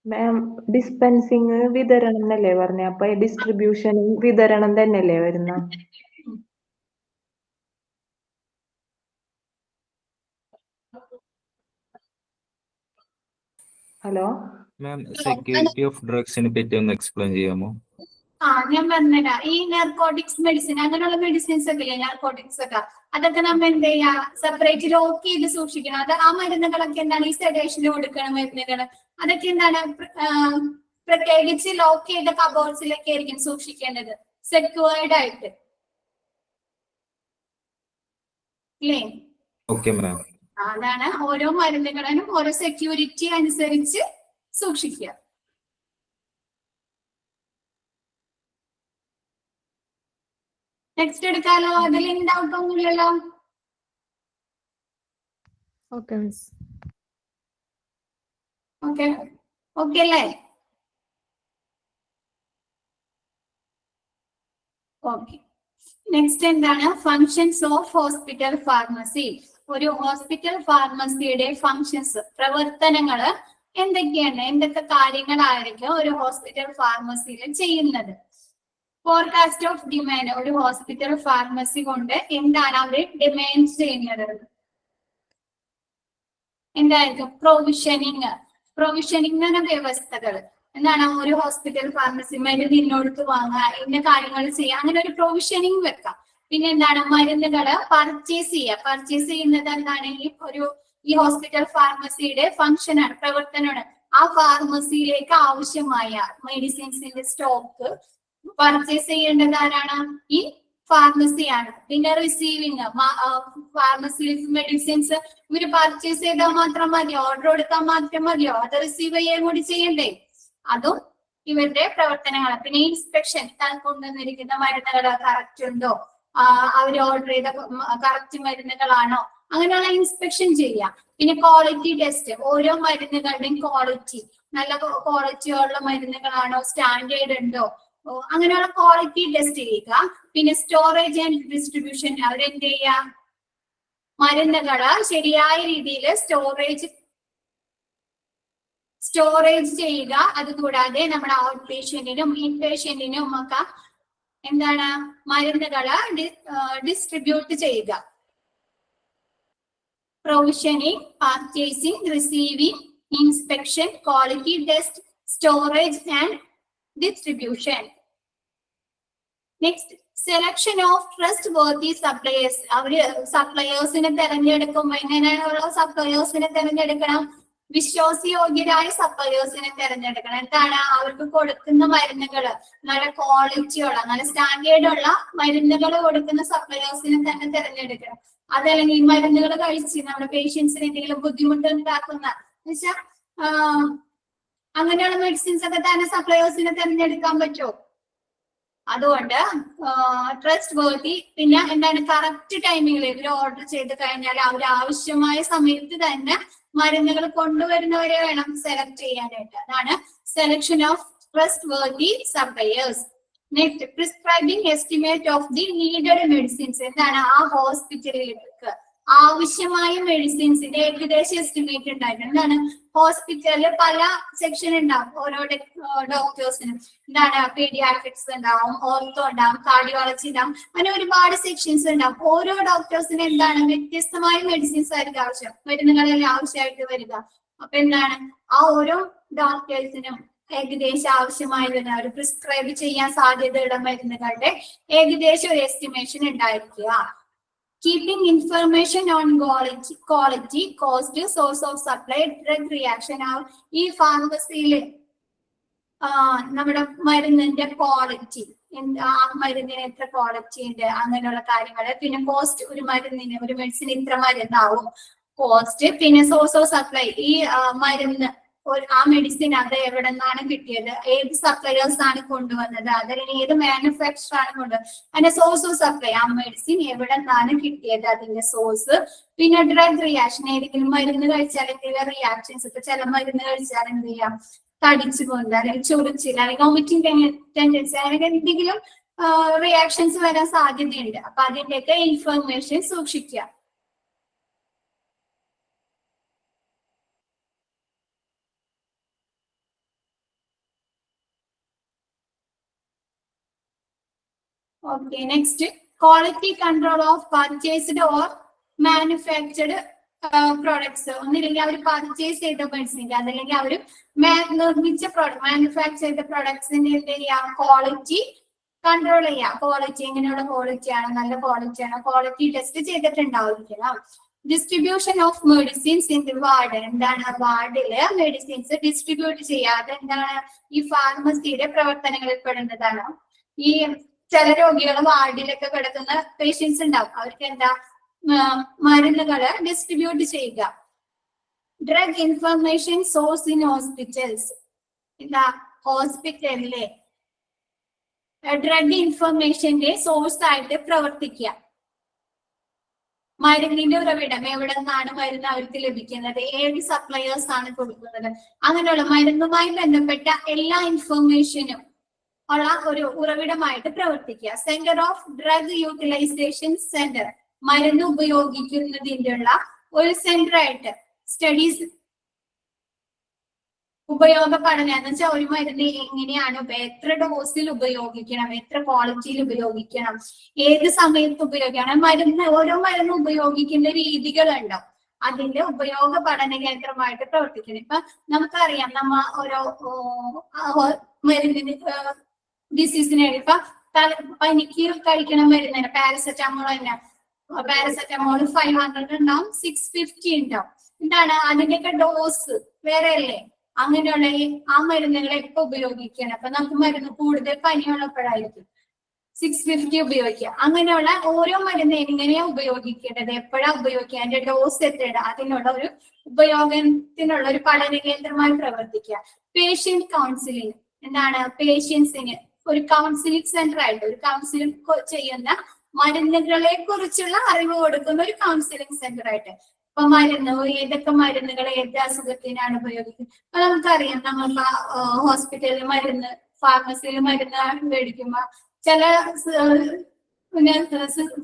മാം ഡിസ്പെൻസിങ് വിതരണം എന്നല്ലേ പറഞ്ഞ, അപ്പൊ ഡിസ്ട്രിബ്യൂഷനും വിതരണം തന്നെയല്ലേ വരുന്ന? ഹലോ മാം, സെക്യൂരിറ്റി ഓഫ് ഡ്രഗ്സിനെ പറ്റി ഒന്ന് എക്സ്പ്ലെയിൻ ചെയ്യാമോ? ഞാൻ പറഞ്ഞുതരാം. ഈ നാർക്കോട്ടിക്സ് മെഡിസിൻ അങ്ങനെയുള്ള മെഡിസിൻസ് ഒക്കെ ഇല്ലേ, നാർക്കോട്ടിക്സ് ഒക്കെ, അതൊക്കെ നമ്മൾ എന്ത് ചെയ്യാ, സെപ്പറേറ്റ് ലോക്ക് ചെയ്ത് സൂക്ഷിക്കണം. അത് ആ മരുന്നുകളൊക്കെ എന്താണ് ഈ സെഡേഷന് കൊടുക്കണ മരുന്നുകൾ, അതൊക്കെ എന്താണ് പ്രത്യേകിച്ച് ലോക്ക് ചെയ്ത കബോർഡ്സിലൊക്കെ ആയിരിക്കും സൂക്ഷിക്കേണ്ടത്, സെക്യൂർഡ് ആയിട്ട് ഇല്ലേ? Okay ma'am. അതാണ് ഓരോ മരുന്നുകളും ഓരോ സെക്യൂരിറ്റി അനുസരിച്ച് സൂക്ഷിക്കുക. നെക്സ്റ്റ് എടുക്കാലോ? അതിൽ ഡൗട്ട് ഒന്നുമില്ലല്ലോ? Okay miss. ഓക്കെ അല്ലേ? ഓക്കെ. നെക്സ്റ്റ് എന്താണ് ഫങ്ഷൻസ് ഓഫ് ഹോസ്പിറ്റൽ ഫാർമസി. ഒരു ഹോസ്പിറ്റൽ ഫാർമസിയുടെ ഫങ്ഷൻസ്, പ്രവർത്തനങ്ങള് എന്തൊക്കെയാണ്, എന്തൊക്കെ കാര്യങ്ങളായിരിക്കും ഒരു ഹോസ്പിറ്റൽ ഫാർമസിയിൽ ചെയ്യുന്നത്? Forecast of demand. ഒരു ഹോസ്പിറ്റൽ ഫാർമസി കൊണ്ട് എന്താണ് അവർ ഡിമാൻഡ് ചെയ്യുന്നത്? എന്തായിരിക്കും? പ്രൊവിഷനിങ് എന്ന വ്യവസ്ഥകൾ എന്താണ്? ഒരു ഹോസ്പിറ്റൽ ഫാർമസി മരുന്ന് ഇന്നോടത്ത് വാങ്ങുക, ഇന്ന കാര്യങ്ങൾ ചെയ്യുക, അങ്ങനെ ഒരു പ്രൊവിഷനിങ് വെക്കാം. പിന്നെ എന്താണ്? മരുന്നുകള് പർച്ചേസ് ചെയ്യുക. പർച്ചേസ് ചെയ്യുന്നത് എന്താണ്? ഈ ഹോസ്പിറ്റൽ ഫാർമസിയുടെ ഫംഗ്ഷൻ ആണ്, പ്രവർത്തനമാണ്. ആ ഫാർമസിയിലേക്ക് ആവശ്യമായ മെഡിസിൻസിന്റെ സ്റ്റോക്ക് പർച്ചേസ് ചെയ്യേണ്ടത് ആരാണ്? ഈ ഫാർമസിയാണ്. പിന്നെ റിസീവിങ്, ഫാർമസിയിൽ മെഡിസിൻസ് ഇവര് പർച്ചേസ് ചെയ്താൽ മാത്രം മതിയോ? ഓർഡർ കൊടുത്താൽ മാത്രം മതിയോ? അത് റിസീവ് ചെയ്യാൻ കൂടി ചെയ്യണ്ടേ? അതും ഇവരുടെ പ്രവർത്തനങ്ങളാണ്. പിന്നെ ഇൻസ്പെക്ഷൻ, കൊണ്ടുവന്നിരിക്കുന്ന മരുന്നുകൾ കറക്റ്റ് ഉണ്ടോ, അവർ ഓർഡർ ചെയ്ത കറക്റ്റ് മരുന്നുകളാണോ, അങ്ങനെയുള്ള ഇൻസ്പെക്ഷൻ ചെയ്യാം. പിന്നെ ക്വാളിറ്റി ടെസ്റ്റ്, ഓരോ മരുന്നുകളുടെയും ക്വാളിറ്റി, നല്ല ക്വാളിറ്റിയുള്ള മരുന്നുകളാണോ, സ്റ്റാൻഡേർഡ് ഉണ്ടോ, അങ്ങനെയുള്ള ക്വാളിറ്റി ടെസ്റ്റ് ചെയ്യുക. പിന്നെ സ്റ്റോറേജ് ആൻഡ് ഡിസ്ട്രിബ്യൂഷൻ, അവരെന്ത് ചെയ്യാം? മരുന്നുകള് ശരിയായ രീതിയിൽ സ്റ്റോറേജ് ചെയ്യുക. അതുകൂടാതെ നമ്മുടെ ഔട്ട് പേഷ്യന്റിനും ഇൻപേഷ്യന്റിനും ഒക്കെ എന്താണ് മരുന്നുകള് ഡിസ്ട്രിബ്യൂട്ട് ചെയ്യുക. Provisioning, purchasing, receiving, inspection, quality test, storage and distribution. Next, selection of trust worthy suppliers. അവര് സപ്ലയേഴ്സിനെ തെരഞ്ഞെടുക്കുമ്പോൾ എങ്ങനെയുള്ള സപ്ലയേഴ്സിനെ തെരഞ്ഞെടുക്കണം? വിശ്വാസയോഗ്യരായ സപ്ലയേഴ്സിനെ തിരഞ്ഞെടുക്കണം. എന്താണ് അവർക്ക് കൊടുക്കുന്ന മരുന്നുകൾ നല്ല ക്വാളിറ്റിയുള്ള നല്ല സ്റ്റാൻഡേർഡുള്ള മരുന്നുകൾ കൊടുക്കുന്ന സപ്ലയേഴ്സിനെ തന്നെ തിരഞ്ഞെടുക്കണം. അതല്ലെങ്കിൽ ഈ മരുന്നുകൾ കഴിച്ച് നമ്മുടെ പേഷ്യൻസിന് എന്തെങ്കിലും ബുദ്ധിമുട്ട് ഉണ്ടാക്കുന്ന എന്നുവെച്ചാൽ അങ്ങനെയുള്ള മെഡിസിൻസ് ഒക്കെ തന്നെ സപ്ലയേഴ്സിനെ തിരഞ്ഞെടുക്കാൻ പറ്റുമോ? അതുകൊണ്ട് ട്രസ്റ്റ് വേർത്തി, പിന്നെ എന്താണ് കറക്റ്റ് ടൈമിങ്ങിൽ ഇവർ ഓർഡർ ചെയ്ത് കഴിഞ്ഞാൽ അവർ ആവശ്യമായ സമയത്ത് തന്നെ മരുന്നുകൾ കൊണ്ടുവരുന്നവരെ വേണം സെലക്ട് ചെയ്യാനായിട്ട്. അതാണ് selection of trust വേർത്തി suppliers. Next prescribing estimate of the needed medicines. എന്താണ് ആ ഹോസ്പിറ്റലിലേക്ക് ആവശ്യമായ മെഡിസിൻസിന്റെ ഏകദേശ എസ്റ്റിമേറ്റ് ഉണ്ടായിരുന്നു. എന്താണ് ഹോസ്പിറ്റലിൽ പല സെക്ഷൻ ഉണ്ടാവും ഓരോ ഡോക്ടേഴ്സിനും. എന്താണ് പീഡിയാട്രിക്സ് ഉണ്ടാവും, ഓർത്തോ ഉണ്ടാവും, കാർഡിയോളജി ഉണ്ടാവും, അങ്ങനെ ഒരുപാട് സെക്ഷൻസ് ഉണ്ടാവും. ഓരോ ഡോക്ടേഴ്സിനും എന്താണ് വ്യത്യസ്തമായ മെഡിസിൻസ് ആയിരിക്കും ആവശ്യം, മരുന്നുകളെല്ലാം ആവശ്യമായിട്ട് വരിക. അപ്പൊ എന്താണ് ആ ഓരോ ഡോക്ടേഴ്സിനും ഏകദേശം ആവശ്യമായതിന് അവർ പ്രിസ്ക്രൈബ് ചെയ്യാൻ സാധ്യതയുള്ള മരുന്നുകളുടെ ഏകദേശം ഒരു എസ്റ്റിമേഷൻ ഉണ്ടായിരിക്കുക. Keeping information on quality, cost, source of supply, drug reaction. ഈ ഫാർമസിയില് നമ്മുടെ മരുന്നിന്റെ ക്വാളിറ്റി, ആ മരുന്നിന് എത്ര ക്വാളിറ്റി ഉണ്ട്, അങ്ങനെയുള്ള കാര്യങ്ങള്. പിന്നെ കോസ്റ്റ്, ഒരു മരുന്നിന് ഒരു മെഡിസിൻ ഇത്ര മരുന്നാവും കോസ്റ്റ്. പിന്നെ സോഴ്സ് ഓഫ് സപ്ലൈ, ഈ മരുന്ന് ആ മെഡിസിൻ അത് എവിടെ നിന്നാണ് കിട്ടിയത്, ഏത് സപ്ലയേഴ്സ് ആണ് കൊണ്ടുവന്നത്, അതിന് ഏത് മാനുഫാക്ചർ ആണ് കൊണ്ടുവന്നത്, അതിന്റെ സോഴ്സ് ഓഫ് സപ്ലൈ, ആ മെഡിസിൻ എവിടെ നിന്നാണ് കിട്ടിയത്, അതിന്റെ സോഴ്സ്. പിന്നെ ഡ്രഗ് റിയാക്ഷൻ, ഏതെങ്കിലും മരുന്ന് കഴിച്ചാൽ എന്തെങ്കിലും റിയാക്ഷൻസ്, ഇപ്പൊ ചില മരുന്ന് കഴിച്ചാൽ എന്ത് ചെയ്യാം, തടിച്ചുകൊണ്ട് അല്ലെങ്കിൽ ചൊറിച്ചിൽ അല്ലെങ്കിൽ വോമിറ്റിംഗ് ടെൻഡൻസി, അങ്ങനെ എന്തെങ്കിലും റിയാക്ഷൻസ് വരാൻ സാധ്യതയുണ്ട്. അപ്പൊ അതിന്റെയൊക്കെ ഇൻഫർമേഷൻ സൂക്ഷിക്കുക. Okay, next, quality control of purchased or manufactured products. ഒന്നില്ലെങ്കിൽ അവർ പർച്ചേസ് ചെയ്ത മെഡിസിൻ, അതല്ലെങ്കിൽ അവർ നിർമ്മിച്ച പ്രോഡക്റ്റ്, മാനുഫാക്ചർ ചെയ്ത പ്രൊഡക്ട്സിന്റെ എന്ത് ചെയ്യാം, ക്വാളിറ്റി കൺട്രോൾ ചെയ്യാം. ക്വാളിറ്റി എങ്ങനെയുള്ള ക്വാളിറ്റിയാണ്, നല്ല ക്വാളിറ്റിയാണ്, ക്വാളിറ്റി ടെസ്റ്റ് ചെയ്തിട്ടുണ്ടായിരിക്കണം. Distribution of medicines in the ward. എന്താണ് വാർഡില് മെഡിസിൻസ് ഡിസ്ട്രിബ്യൂട്ട് ചെയ്യാതെ എന്താണ് ഈ ഫാർമസിയുടെ പ്രവർത്തനങ്ങളിൽ പെടുന്നതാണ്. ഈ ചില രോഗികൾ വാർഡിലൊക്കെ കിടക്കുന്ന പേഷ്യൻസ് ഉണ്ടാവും, അവർക്ക് എന്താ മരുന്നുകള് ഡിസ്ട്രിബ്യൂട്ട് ചെയ്യുക. Drug information source in hospitals. എന്താ ഹോസ്പിറ്റലിലെ ഡ്രഗ് ഇൻഫർമേഷന്റെ സോഴ്സ് ആയിട്ട് പ്രവർത്തിക്കുക. മരുന്നിന്റെ ഉറവിടം, എവിടെ നിന്നാണ് മരുന്ന് അവർക്ക് ലഭിക്കുന്നത്, ഏത് സപ്ലയേഴ്സ് ആണ് കൊടുക്കുന്നത്, അങ്ങനെയുള്ള മരുന്നുമായി ബന്ധപ്പെട്ട എല്ലാ ഇൻഫർമേഷനും ഉള്ള ഒരു ഉറവിടമായിട്ട് പ്രവർത്തിക്കുക. Centre of drug utilisation centre, മരുന്ന് ഉപയോഗിക്കുന്നതിന്റെ ഉള്ള ഒരു സെന്റർ ആയിട്ട്. സ്റ്റഡീസ് ഉപയോഗ പഠനം എന്ന് വെച്ചാൽ ഒരു മരുന്ന് എങ്ങനെയാണ് എത്ര ഡോസിൽ ഉപയോഗിക്കണം, എത്ര ക്വാളിറ്റിയിൽ ഉപയോഗിക്കണം, ഏത് സമയത്ത് ഉപയോഗിക്കണം, മരുന്ന് ഓരോ മരുന്ന് ഉപയോഗിക്കുന്ന രീതികളുണ്ടാവും. അതിന്റെ ഉപയോഗ പഠന കേന്ദ്രമായിട്ട് പ്രവർത്തിക്കണം. ഇപ്പൊ നമുക്കറിയാം, നമ്മ ഓരോ മരുന്നിന് ഡിസീസിന് ഇപ്പൊ പനിക്ക് കഴിക്കണ മരുന്നിന് പാരസെറ്റമോൾ തന്നെ, പാരസെറ്റമോൾ 500 ഉണ്ടാവും, 650 ഉണ്ടാവും. എന്താണ് അതിന്റെയൊക്കെ ഡോസ് വേറെ അല്ലേ? അങ്ങനെയുള്ള ആ മരുന്നുകൾ എപ്പോ ഉപയോഗിക്കണം? അപ്പൊ നമുക്ക് മരുന്ന് കൂടുതൽ പനിയുള്ളപ്പോഴായിരിക്കും 650 ഉപയോഗിക്കുക. അങ്ങനെയുള്ള ഓരോ മരുന്ന് എങ്ങനെയാ ഉപയോഗിക്കേണ്ടത്, എപ്പോഴാ ഉപയോഗിക്കുക, അതിന്റെ ഡോസ് എത്രയാണ്, അതിനുള്ള ഒരു ഉപയോഗത്തിനുള്ള ഒരു പഠന കേന്ദ്രമായി പ്രവർത്തിക്കുക. Patient counselling. എന്താണ് പേഷ്യൻസിന് ഒരു കൗൺസിലിംഗ് സെന്റർ ആയിട്ട്, ഒരു കൗൺസിലിംഗ് ചെയ്യുന്ന മരുന്നുകളെ കുറിച്ചുള്ള അറിവ് കൊടുക്കുന്ന ഒരു കൗൺസിലിംഗ് സെന്റർ ആയിട്ട്. ഇപ്പൊ മരുന്ന്, ഏതൊക്കെ മരുന്നുകൾ ഏത് അസുഖത്തിനാണ് ഉപയോഗിക്കുന്നത്. അപ്പൊ നമുക്കറിയാം, നമ്മൾ ഹോസ്പിറ്റലിൽ മരുന്ന്, ഫാർമസിയിൽ മരുന്ന് മേടിക്കുമ്പോ ചില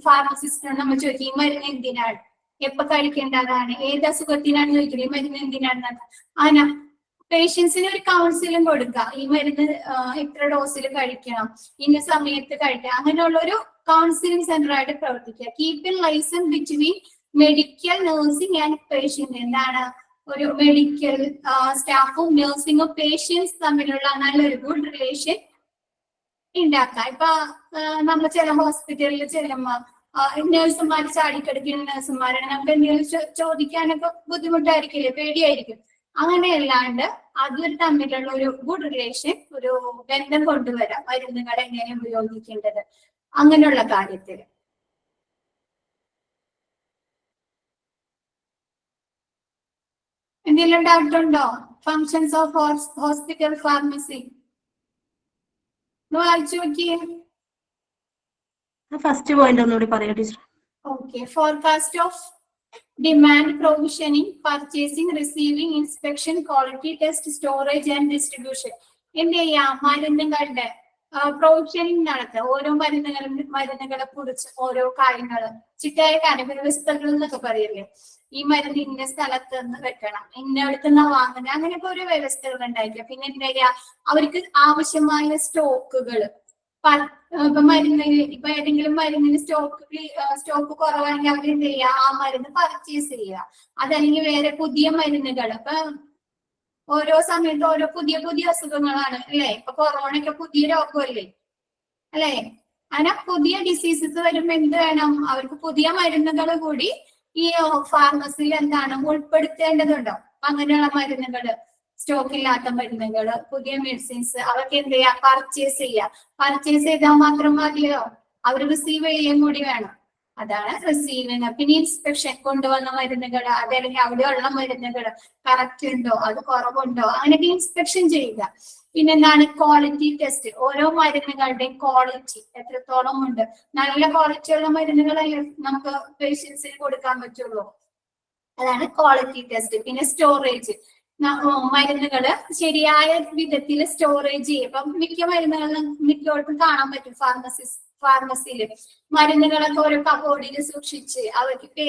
ഫാർമസിസ്റ്റിനോട് നമ്മൾ ചോദിക്കും, ഈ മരുന്ന് എന്തിനാണ്, എപ്പൊ കഴിക്കേണ്ടതാണ്, ഏത് അസുഖത്തിനാണ് ചോദിക്കുന്നത്, ഈ മരുന്ന് എന്തിനാണെന്ന്. അങ്ങനെ പേഷ്യൻസിന് ഒരു കൗൺസിലും കൊടുക്കുക. ഈ മരുന്ന് എത്ര ഡോസിൽ കഴിക്കണം, ഇന്ന സമയത്ത് കഴിക്കുക, അങ്ങനെയുള്ള ഒരു കൗൺസിലിംഗ് സെന്റർ ആയിട്ട് പ്രവർത്തിക്കുക. Keeping liaison between medical nursing and patient. എന്താണ് ഒരു മെഡിക്കൽ സ്റ്റാഫും നഴ്സിംഗും പേഷ്യൻസ് തമ്മിലുള്ള നല്ലൊരു ഗുഡ് റിലേഷൻ ഉണ്ടാക്കുക. ഇപ്പൊ നമ്മൾ ചില ഹോസ്പിറ്റലിൽ ചെല്ലുമ്പോ നഴ്സുമാർ ചാടിക്കിടക്കുന്ന നഴ്സുമാരാണ്, നമുക്ക് എന്തെങ്കിലും ചോദിക്കാനൊക്കെ ബുദ്ധിമുട്ടായിരിക്കില്ലേ, പേടിയായിരിക്കും. അങ്ങനെ അല്ലാണ്ട് അതൊരു തമ്മിലുള്ള ഒരു ഗുഡ് റിലേഷൻ, ഒരു ബന്ധം കൊണ്ടുവരാം മരുന്നുകൾ എങ്ങനെ ഉപയോഗിക്കേണ്ടത് അങ്ങനെയുള്ള കാര്യത്തിൽ. എന്തെങ്കിലും ഡൗട്ട് ഉണ്ടോ? ഫങ്ഷൻസ് ഓഫ് ഹോസ്പിറ്റൽ ഫാർമസി വായിച്ചു നോക്കിയേ. ഫസ്റ്റ് പോയിന്റ് ഒന്നുകൂടി പറയാം teacher. Okay, forecast of demand, provisioning, purchasing, receiving, inspection, quality test, storage and distribution. എന്ത് ചെയ്യാം? മരുന്നുകളുടെ പ്രൊവിഷനിങ് നടത്തുക. ഓരോ മരുന്നുകളെ കുറിച്ച് ഓരോ കാര്യങ്ങൾ, ചിട്ടയായ കാര്യങ്ങൾ, വ്യവസ്ഥകൾ എന്നൊക്കെ പറയില്ലേ. ഈ മരുന്ന് ഇന്ന സ്ഥലത്ത് നിന്ന് വെക്കണം, ഇന്നടുത്തുനിന്ന് വാങ്ങുന്നത്, അങ്ങനെയൊക്കെ ഓരോ വ്യവസ്ഥകൾ ഉണ്ടായിരിക്കുക. പിന്നെ എന്താ ചെയ്യാ? അവർക്ക് ആവശ്യമായ സ്റ്റോക്കുകൾ, ഇപ്പൊ ഏതെങ്കിലും മരുന്നിന് സ്റ്റോക്ക് കുറവാണെങ്കിൽ അവർ എന്ത് ചെയ്യുക? ആ മരുന്ന് പർച്ചേസ് ചെയ്യുക. അതല്ലെങ്കിൽ വേറെ പുതിയ മരുന്നുകൾ, ഇപ്പൊ ഓരോ സമയത്ത് ഓരോ പുതിയ പുതിയ അസുഖങ്ങളാണ് അല്ലെ. ഇപ്പൊ കൊറോണയൊക്കെ പുതിയ രോഗമല്ലേ അല്ലെ. അങ്ങനെ പുതിയ ഡിസീസസ് വരുമ്പോ എന്ത് വേണം? അവർക്ക് പുതിയ മരുന്നുകൾ കൂടി ഈ ഫാർമസിയിൽ എന്താണ് ഉൾപ്പെടുത്തേണ്ടതുണ്ടോ? അങ്ങനെയുള്ള മരുന്നുകള്, സ്റ്റോക്ക് ഇല്ലാത്ത മരുന്നുകള്, പുതിയ മെഡിസിൻസ്, അതൊക്കെ എന്ത് ചെയ്യാ? പർച്ചേസ് ചെയ്യുക. പർച്ചേസ് ചെയ്താൽ മാത്രം മതിയോ? അവർ റിസീവ് ചെയ്യാൻ കൂടി വേണം. അതാണ് റിസീവിങ്. പിന്നെ ഇൻസ്പെക്ഷൻ, കൊണ്ടുവന്ന മരുന്നുകൾ, അതല്ലെങ്കിൽ അവിടെയുള്ള മരുന്നുകൾ കറക്റ്റ് ഉണ്ടോ, അത് കുറവുണ്ടോ, അങ്ങനെയൊക്കെ ഇൻസ്പെക്ഷൻ ചെയ്യുക. പിന്നെന്താണ്? Quality test. ഓരോ മരുന്നുകളുടെയും ക്വാളിറ്റി എത്രത്തോളം ഉണ്ട്. നല്ല ക്വാളിറ്റി ഉള്ള മരുന്നുകളല്ലേ നമുക്ക് പേഷ്യൻസിന് കൊടുക്കാൻ പറ്റുള്ളൂ. അതാണ് ക്വാളിറ്റി ടെസ്റ്റ്. പിന്നെ സ്റ്റോറേജ്, മരുന്നുകള് ശരിയായ വിധത്തിൽ സ്റ്റോറേജ് ചെയ്യും. ഇപ്പം മിക്ക മരുന്നുകളും മിക്കവർക്കും കാണാൻ പറ്റും ഫാർമസിയിൽ മരുന്നുകളൊക്കെ ഓരോ കബോർഡിൽ സൂക്ഷിച്ച്, അവർക്ക്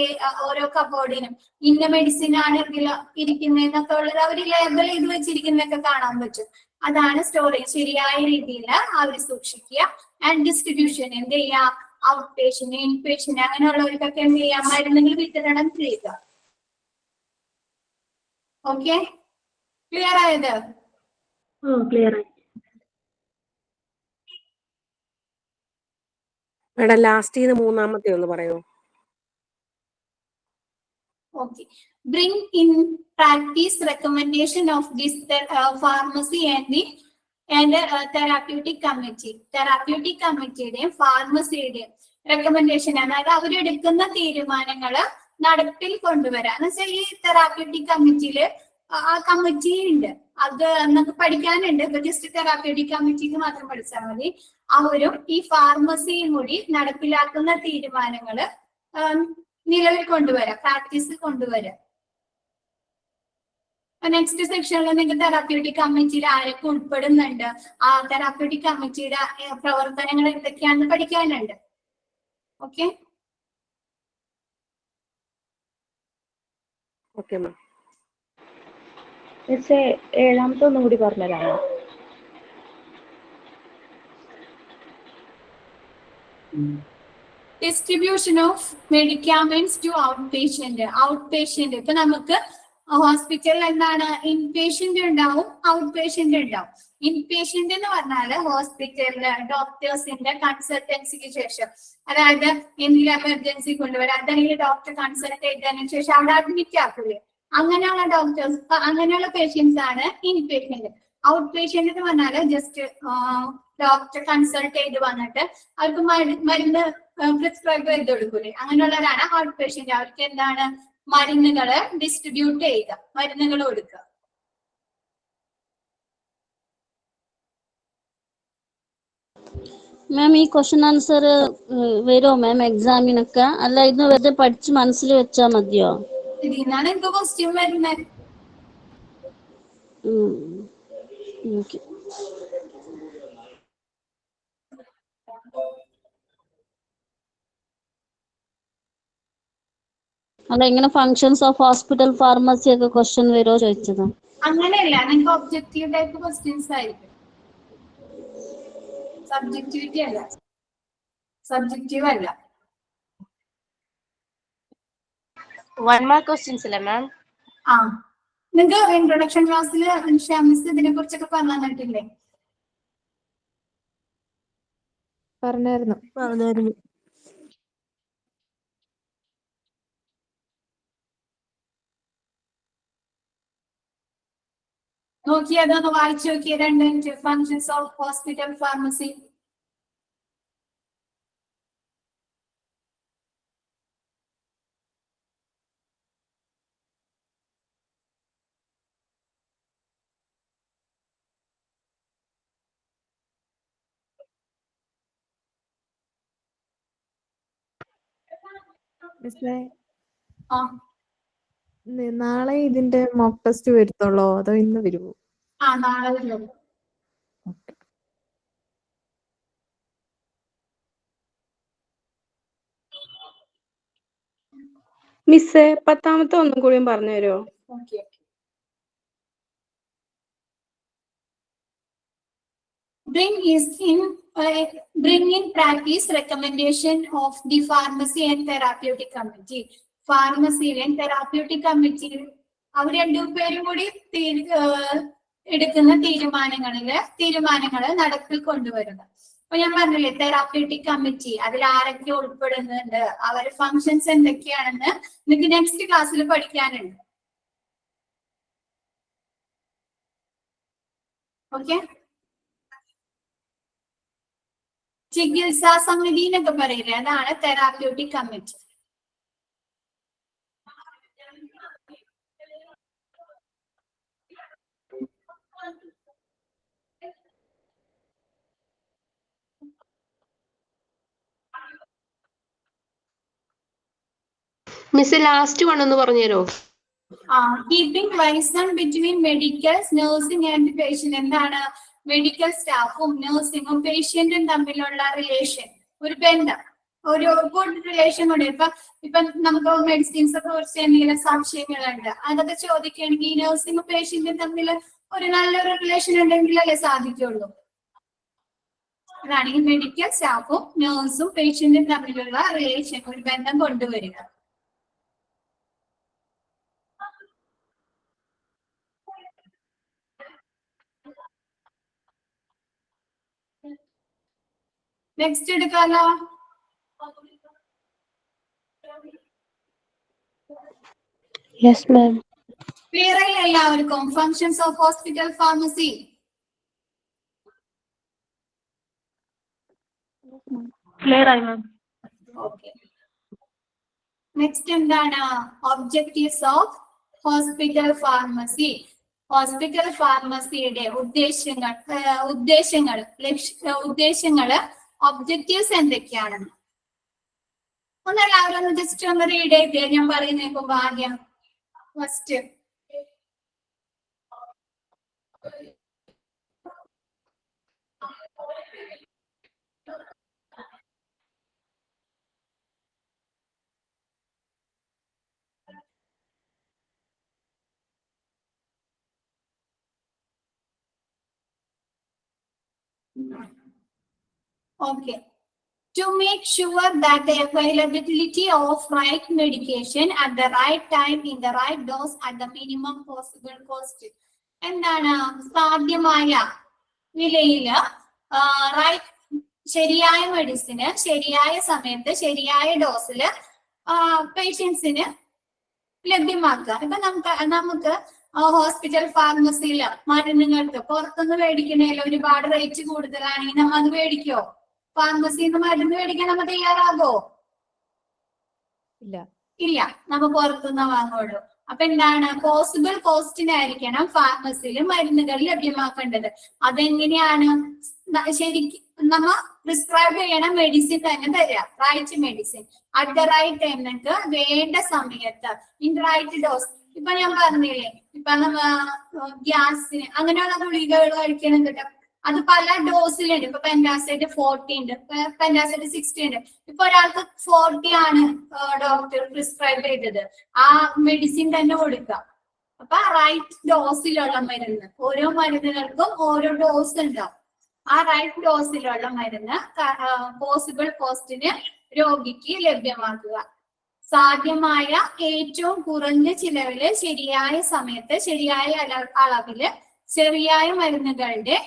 ഓരോ കബോർഡിനും ഇന്ന മെഡിസിൻ ആണ് ഇതിൽ ഇരിക്കുന്നതെന്നൊക്കെ ഉള്ളത് അവർ ലേബൽ ചെയ്ത് വെച്ചിരിക്കുന്നതൊക്കെ കാണാൻ പറ്റും. അതാണ് സ്റ്റോറേജ്. ശരിയായ രീതിയിൽ അവർ സൂക്ഷിക്കുക. ആൻഡ് ഡിസ്ട്രിബ്യൂഷൻ എന്ത് ചെയ്യുക? ഔട്ട് പേഷ്യന്റ്, ഇൻ പേഷ്യന്റ് അങ്ങനെയുള്ളവർക്കൊക്കെ എന്ത് ചെയ്യുക? മരുന്നുകൾ വിതരണം ചെയ്യുക. ഓക്കെ, ക്ലിയർ ആയത്? ക്ലിയർ ആയി. മേഡം ലാസ്റ്റ് മൂന്നാമത്തെ ഒന്ന് പറയോ? Okay. Bring in practice recommendation of this pharmacy and therapeutic committee. Therapeutic committeeയുടെയും ഫാർമസിയുടെയും റെക്കമെൻഡേഷൻ, അതായത് അവരെടുക്കുന്ന തീരുമാനങ്ങള് നടപ്പിൽ കൊണ്ടുവരാം. എന്ന് വെച്ചാൽ ഈ തെറാപ്യൂട്ടിക് കമ്മിറ്റിയില് ആ കമ്മിറ്റി ഉണ്ട്, അത് നമുക്ക് പഠിക്കാനുണ്ട്. ഇപ്പൊ ജസ്റ്റ് തെറാപ്യൂട്ടിക് കമ്മിറ്റിക്ക് മാത്രം പഠിച്ചാൽ മതി. അവരും ഈ ഫാർമസിയും കൂടി നടപ്പിലാക്കുന്ന തീരുമാനങ്ങള് നിലവിൽ കൊണ്ടുവരാം, പ്രാക്ടീസിൽ കൊണ്ടുവരാം. നെക്സ്റ്റ് സെക്ഷനിൽ നിങ്ങൾക്ക് തെറാപ്യൂട്ടിക് കമ്മിറ്റിയിൽ ആരൊക്കെ ഉൾപ്പെടുന്നുണ്ട്, ആ തെറാപ്യൂട്ടിക് കമ്മിറ്റിയുടെ പ്രവർത്തനങ്ങൾ എന്തൊക്കെയാണെന്ന് പഠിക്കാനുണ്ട്. Okay okay ma'am. ഏഴാമത്തെ ഒന്നും കൂടി പറഞ്ഞുതരാമോ? Distribution of medicaments to out patient. ഇപ്പൊ നമുക്ക് ഹോസ്പിറ്റലിൽ എന്താണ്? ഇൻപേഷ്യന്റ് ഉണ്ടാവും, ഔട്ട് പേഷ്യന്റ് ഉണ്ടാവും. ഇൻപേഷ്യന്റ് എന്ന് പറഞ്ഞാല് ഹോസ്പിറ്റലില് ഡോക്ടേഴ്സിന്റെ കൺസൾട്ടൻസിക്ക് ശേഷം, അതായത് എന്തെങ്കിലും എമർജൻസി കൊണ്ടുവരാം, അതല്ലെങ്കിൽ ഡോക്ടർ കൺസൾട്ട് ചെയ്തതിനു ശേഷം അവിടെ അഡ്മിറ്റ് ആക്കൂലേ, അങ്ങനെയുള്ള ഡോക്ടേഴ്സ്, അങ്ങനെയുള്ള പേഷ്യൻസ് ആണ് ഇൻപേഷ്യന്റ്. ഔട്ട് പേഷ്യന്റ് എന്ന് പറഞ്ഞാല് ജസ്റ്റ് ഡോക്ടർ കൺസൾട്ട് ചെയ്ത് വന്നിട്ട് അവർക്ക് മരുന്ന് പ്രിസ്ക്രൈബ് ചെയ്ത് കൊടുക്കൂലേ, അങ്ങനെയുള്ളവരാണ് ഔട്ട് പേഷ്യന്റ്. അവർക്ക് എന്താണ്? മരുന്നുകള് ഡിസ്ട്രിബ്യൂട്ട് ചെയ്യുക, മരുന്നുകൾ കൊടുക്കുക. മാം ഈ ക്വസ്റ്റ്യൻ ആൻസർ വരുമോ മാം എക്സാമിനൊക്കെ? അല്ല ഇത് വെറുതെ പഠിച്ച് മനസ്സിൽ വെച്ചാൽ മതിയോ? ഇതിൽ നിന്നാണ് എനിക്ക് ക്വസ്റ്റ്യൻ വരുന്നത്. ഓക്കെ. അല്ല ഇങ്ങനെ ഫങ്ഷൻസ് ഓഫ് ഹോസ്പിറ്റൽ ഫാർമസി ഒക്കെ ക്വസ്റ്റ്യൻ വരുമോ ചോദിച്ചതാ. അങ്ങനെയല്ല, നിങ്ങൾക്ക് ഒബ്ജക്റ്റീവ് ടൈപ്പ് ക്വസ്റ്റ്യൻസ് ആയിരിക്കും, സബ്ജക്റ്റിവിറ്റി അല്ല, സബ്ജക്റ്റീവ് അല്ല. 1 മാർക്ക് ക്വസ്റ്റ്യൻസ് അല്ലേ മാം? ആ, നിങ്ങൾക്ക് ഇൻട്രൊഡക്ഷൻ ക്ലാസ്സിൽ ഷാമിസ് ഇതിനെ കുറിച്ചൊക്കെ പറഞ്ഞു തന്നിട്ടില്ലേ? പറഞ്ഞായിരുന്നു. നോക്കിയതൊന്ന് വായിച്ചു നോക്കിയ 2 minute. Functions of hospital pharmacy. മിസ്സേ ആ നാളെ ഇതിന്റെ മോക്ക് ടെസ്റ്റ് വരുത്തുള്ളോ അതോ ഇന്ന് വരുമോ? നാളെ വരും. മിസ്സേ 10ാമത്തെ ഒന്നും കൂടി പറഞ്ഞു തരുമോ? Okay. Bring in practice recommendation of the pharmacy and therapeutic committee. Pharmacy and therapeutic committee അവർ രണ്ടുപേരും കൂടി എടുക്കുന്ന തീരുമാനങ്ങൾ നടപ്പിൽ കൊണ്ടുവരുക. അപ്പൊ ഞാൻ പറഞ്ഞില്ലേ തെറാപ്യൂട്ടിക് കമ്മിറ്റി, അതിൽ ആരൊക്കെ ഉൾപ്പെടുന്നുണ്ട്, അവരുടെ ഫങ്ഷൻസ് എന്തൊക്കെയാണെന്ന് നിങ്ങൾക്ക് നെക്സ്റ്റ് ക്ലാസ്സിൽ പഠിക്കാനുണ്ട്. ഓക്കെ. ചികിത്സാ സമിതി എന്നൊക്കെ പറയില്ലേ, അതാണ് therapeutic committee. Miss last one ഒന്ന് പറഞ്ഞു തരുമോ? Keeping liaison between medicals, nursing and patient. എന്താണ് മെഡിക്കൽ സ്റ്റാഫും നഴ്സിംഗും പേഷ്യന്റും തമ്മിലുള്ള റിലേഷൻ, ഒരു ബന്ധം, ഒരു ഗുഡ് റിലേഷൻ കൊണ്ട്. ഇപ്പൊ നമുക്ക് മെഡിസിൻസ് ഒക്കെ കുറിച്ച് എന്തെങ്കിലും സംശയങ്ങളുണ്ട്, അതൊക്കെ ചോദിക്കുകയാണെങ്കിൽ നഴ്സിംഗും പേഷ്യന്റും തമ്മിൽ ഒരു നല്ലൊരു റിലേഷൻ ഉണ്ടെങ്കിലല്ലേ സാധിക്കുള്ളൂ. അതാണ് ഈ മെഡിക്കൽ സ്റ്റാഫും നഴ്സും പേഷ്യന്റും തമ്മിലുള്ള റിലേഷൻ, ഒരു ബന്ധം കൊണ്ടുവരിക. നെക്സ്റ്റ് എടുക്കാലോ. Yes ma'am. ക്ലിയർ ആയില്ല എല്ലാവർക്കും functions of hospital pharmacy? Clear ആയി മാം. ഓക്കെ. നെക്സ്റ്റ് എന്താണ് objectives of hospital pharmacy? Hospital ഫാർമസിയുടെ ഉദ്ദേശങ്ങള് ഒബ്ജക്റ്റീവ്സ് എന്തൊക്കെയാണെന്ന് ഒന്നെല്ലാവരും ജസ്റ്റ് ഒന്ന് റീഡ് ചെയ്തേ. ഞാൻ പറയുന്നേക്കും ആദ്യം. First okay. To make sure that the availability of right medication at the right time in the right dose at the minimum possible cost. എന്താണ് സാധ്യമായ വിലയില് ശരിയായ മെഡിസിന് ശരിയായ സമയത്ത് ശരിയായ ഡോസില് പേഷ്യൻസിന് ലഭ്യമാക്കുക. ഇപ്പൊ നമുക്ക് ഹോസ്പിറ്റൽ ഫാർമസിയില് മരുന്നുകൾക്ക് പുറത്തുനിന്ന് മേടിക്കണേലും ഒരുപാട് റേറ്റ് കൂടുതലാണെങ്കിൽ നമ്മൾ അത് മേടിക്കോ? ഫാർമസിയിൽ നിന്ന് മരുന്ന് മേടിക്കാൻ നമ്മൾ തയ്യാറാകോ? ഇല്ല, നമ്മൾ പുറത്തുനിന്ന് വാങ്ങുള്ളൂ. അപ്പൊ എന്താണ് പോസിബിൾ കോസ്റ്റിനായിരിക്കണം ഫാർമസിയിൽ മരുന്നുകൾ ലഭ്യമാക്കേണ്ടത്. അതെങ്ങനെയാണ്? ശരിക്കും നമ്മ പ്രിസ്ക്രൈബ് ചെയ്യണ മെഡിസിൻ തന്നെ തരാം, right medicine at the right time, നിങ്ങൾക്ക് വേണ്ട സമയത്ത് ഇൻ റൈറ്റ് ഡോസ്. ഇപ്പൊ ഞാൻ പറഞ്ഞില്ലേ, ഇപ്പൊ ഗ്യാസിന് അങ്ങനെയുള്ള ഗുളികകൾ കഴിക്കണം കേട്ടോ, അത് പല ഡോസിലുണ്ട്. ഇപ്പൊ പെൻഡാസൈഡ് 40 ഉണ്ട്, പെൻഡാസൈഡ് 60 ഉണ്ട്. ഇപ്പൊ ഒരാൾക്ക് 40 ആണ് ഡോക്ടർ പ്രിസ്ക്രൈബ് ചെയ്തത്, ആ മെഡിസിൻ തന്നെ കൊടുക്കാം. അപ്പൊ റൈറ്റ് ഡോസിലുള്ള മരുന്ന്, ഓരോ മരുന്നുകൾക്കും ഓരോ ഡോസ് ഉണ്ടാവും. ആ റൈറ്റ് ഡോസിലുള്ള മരുന്ന് പോസിബിൾ കോസ്റ്റിന് രോഗിക്ക് ലഭ്യമാക്കുക. സാധ്യമായ ഏറ്റവും കുറഞ്ഞ ചിലവില് ശരിയായ സമയത്ത് ശരിയായ അളവില് ശരിയായ മരുന്നുകളുടെ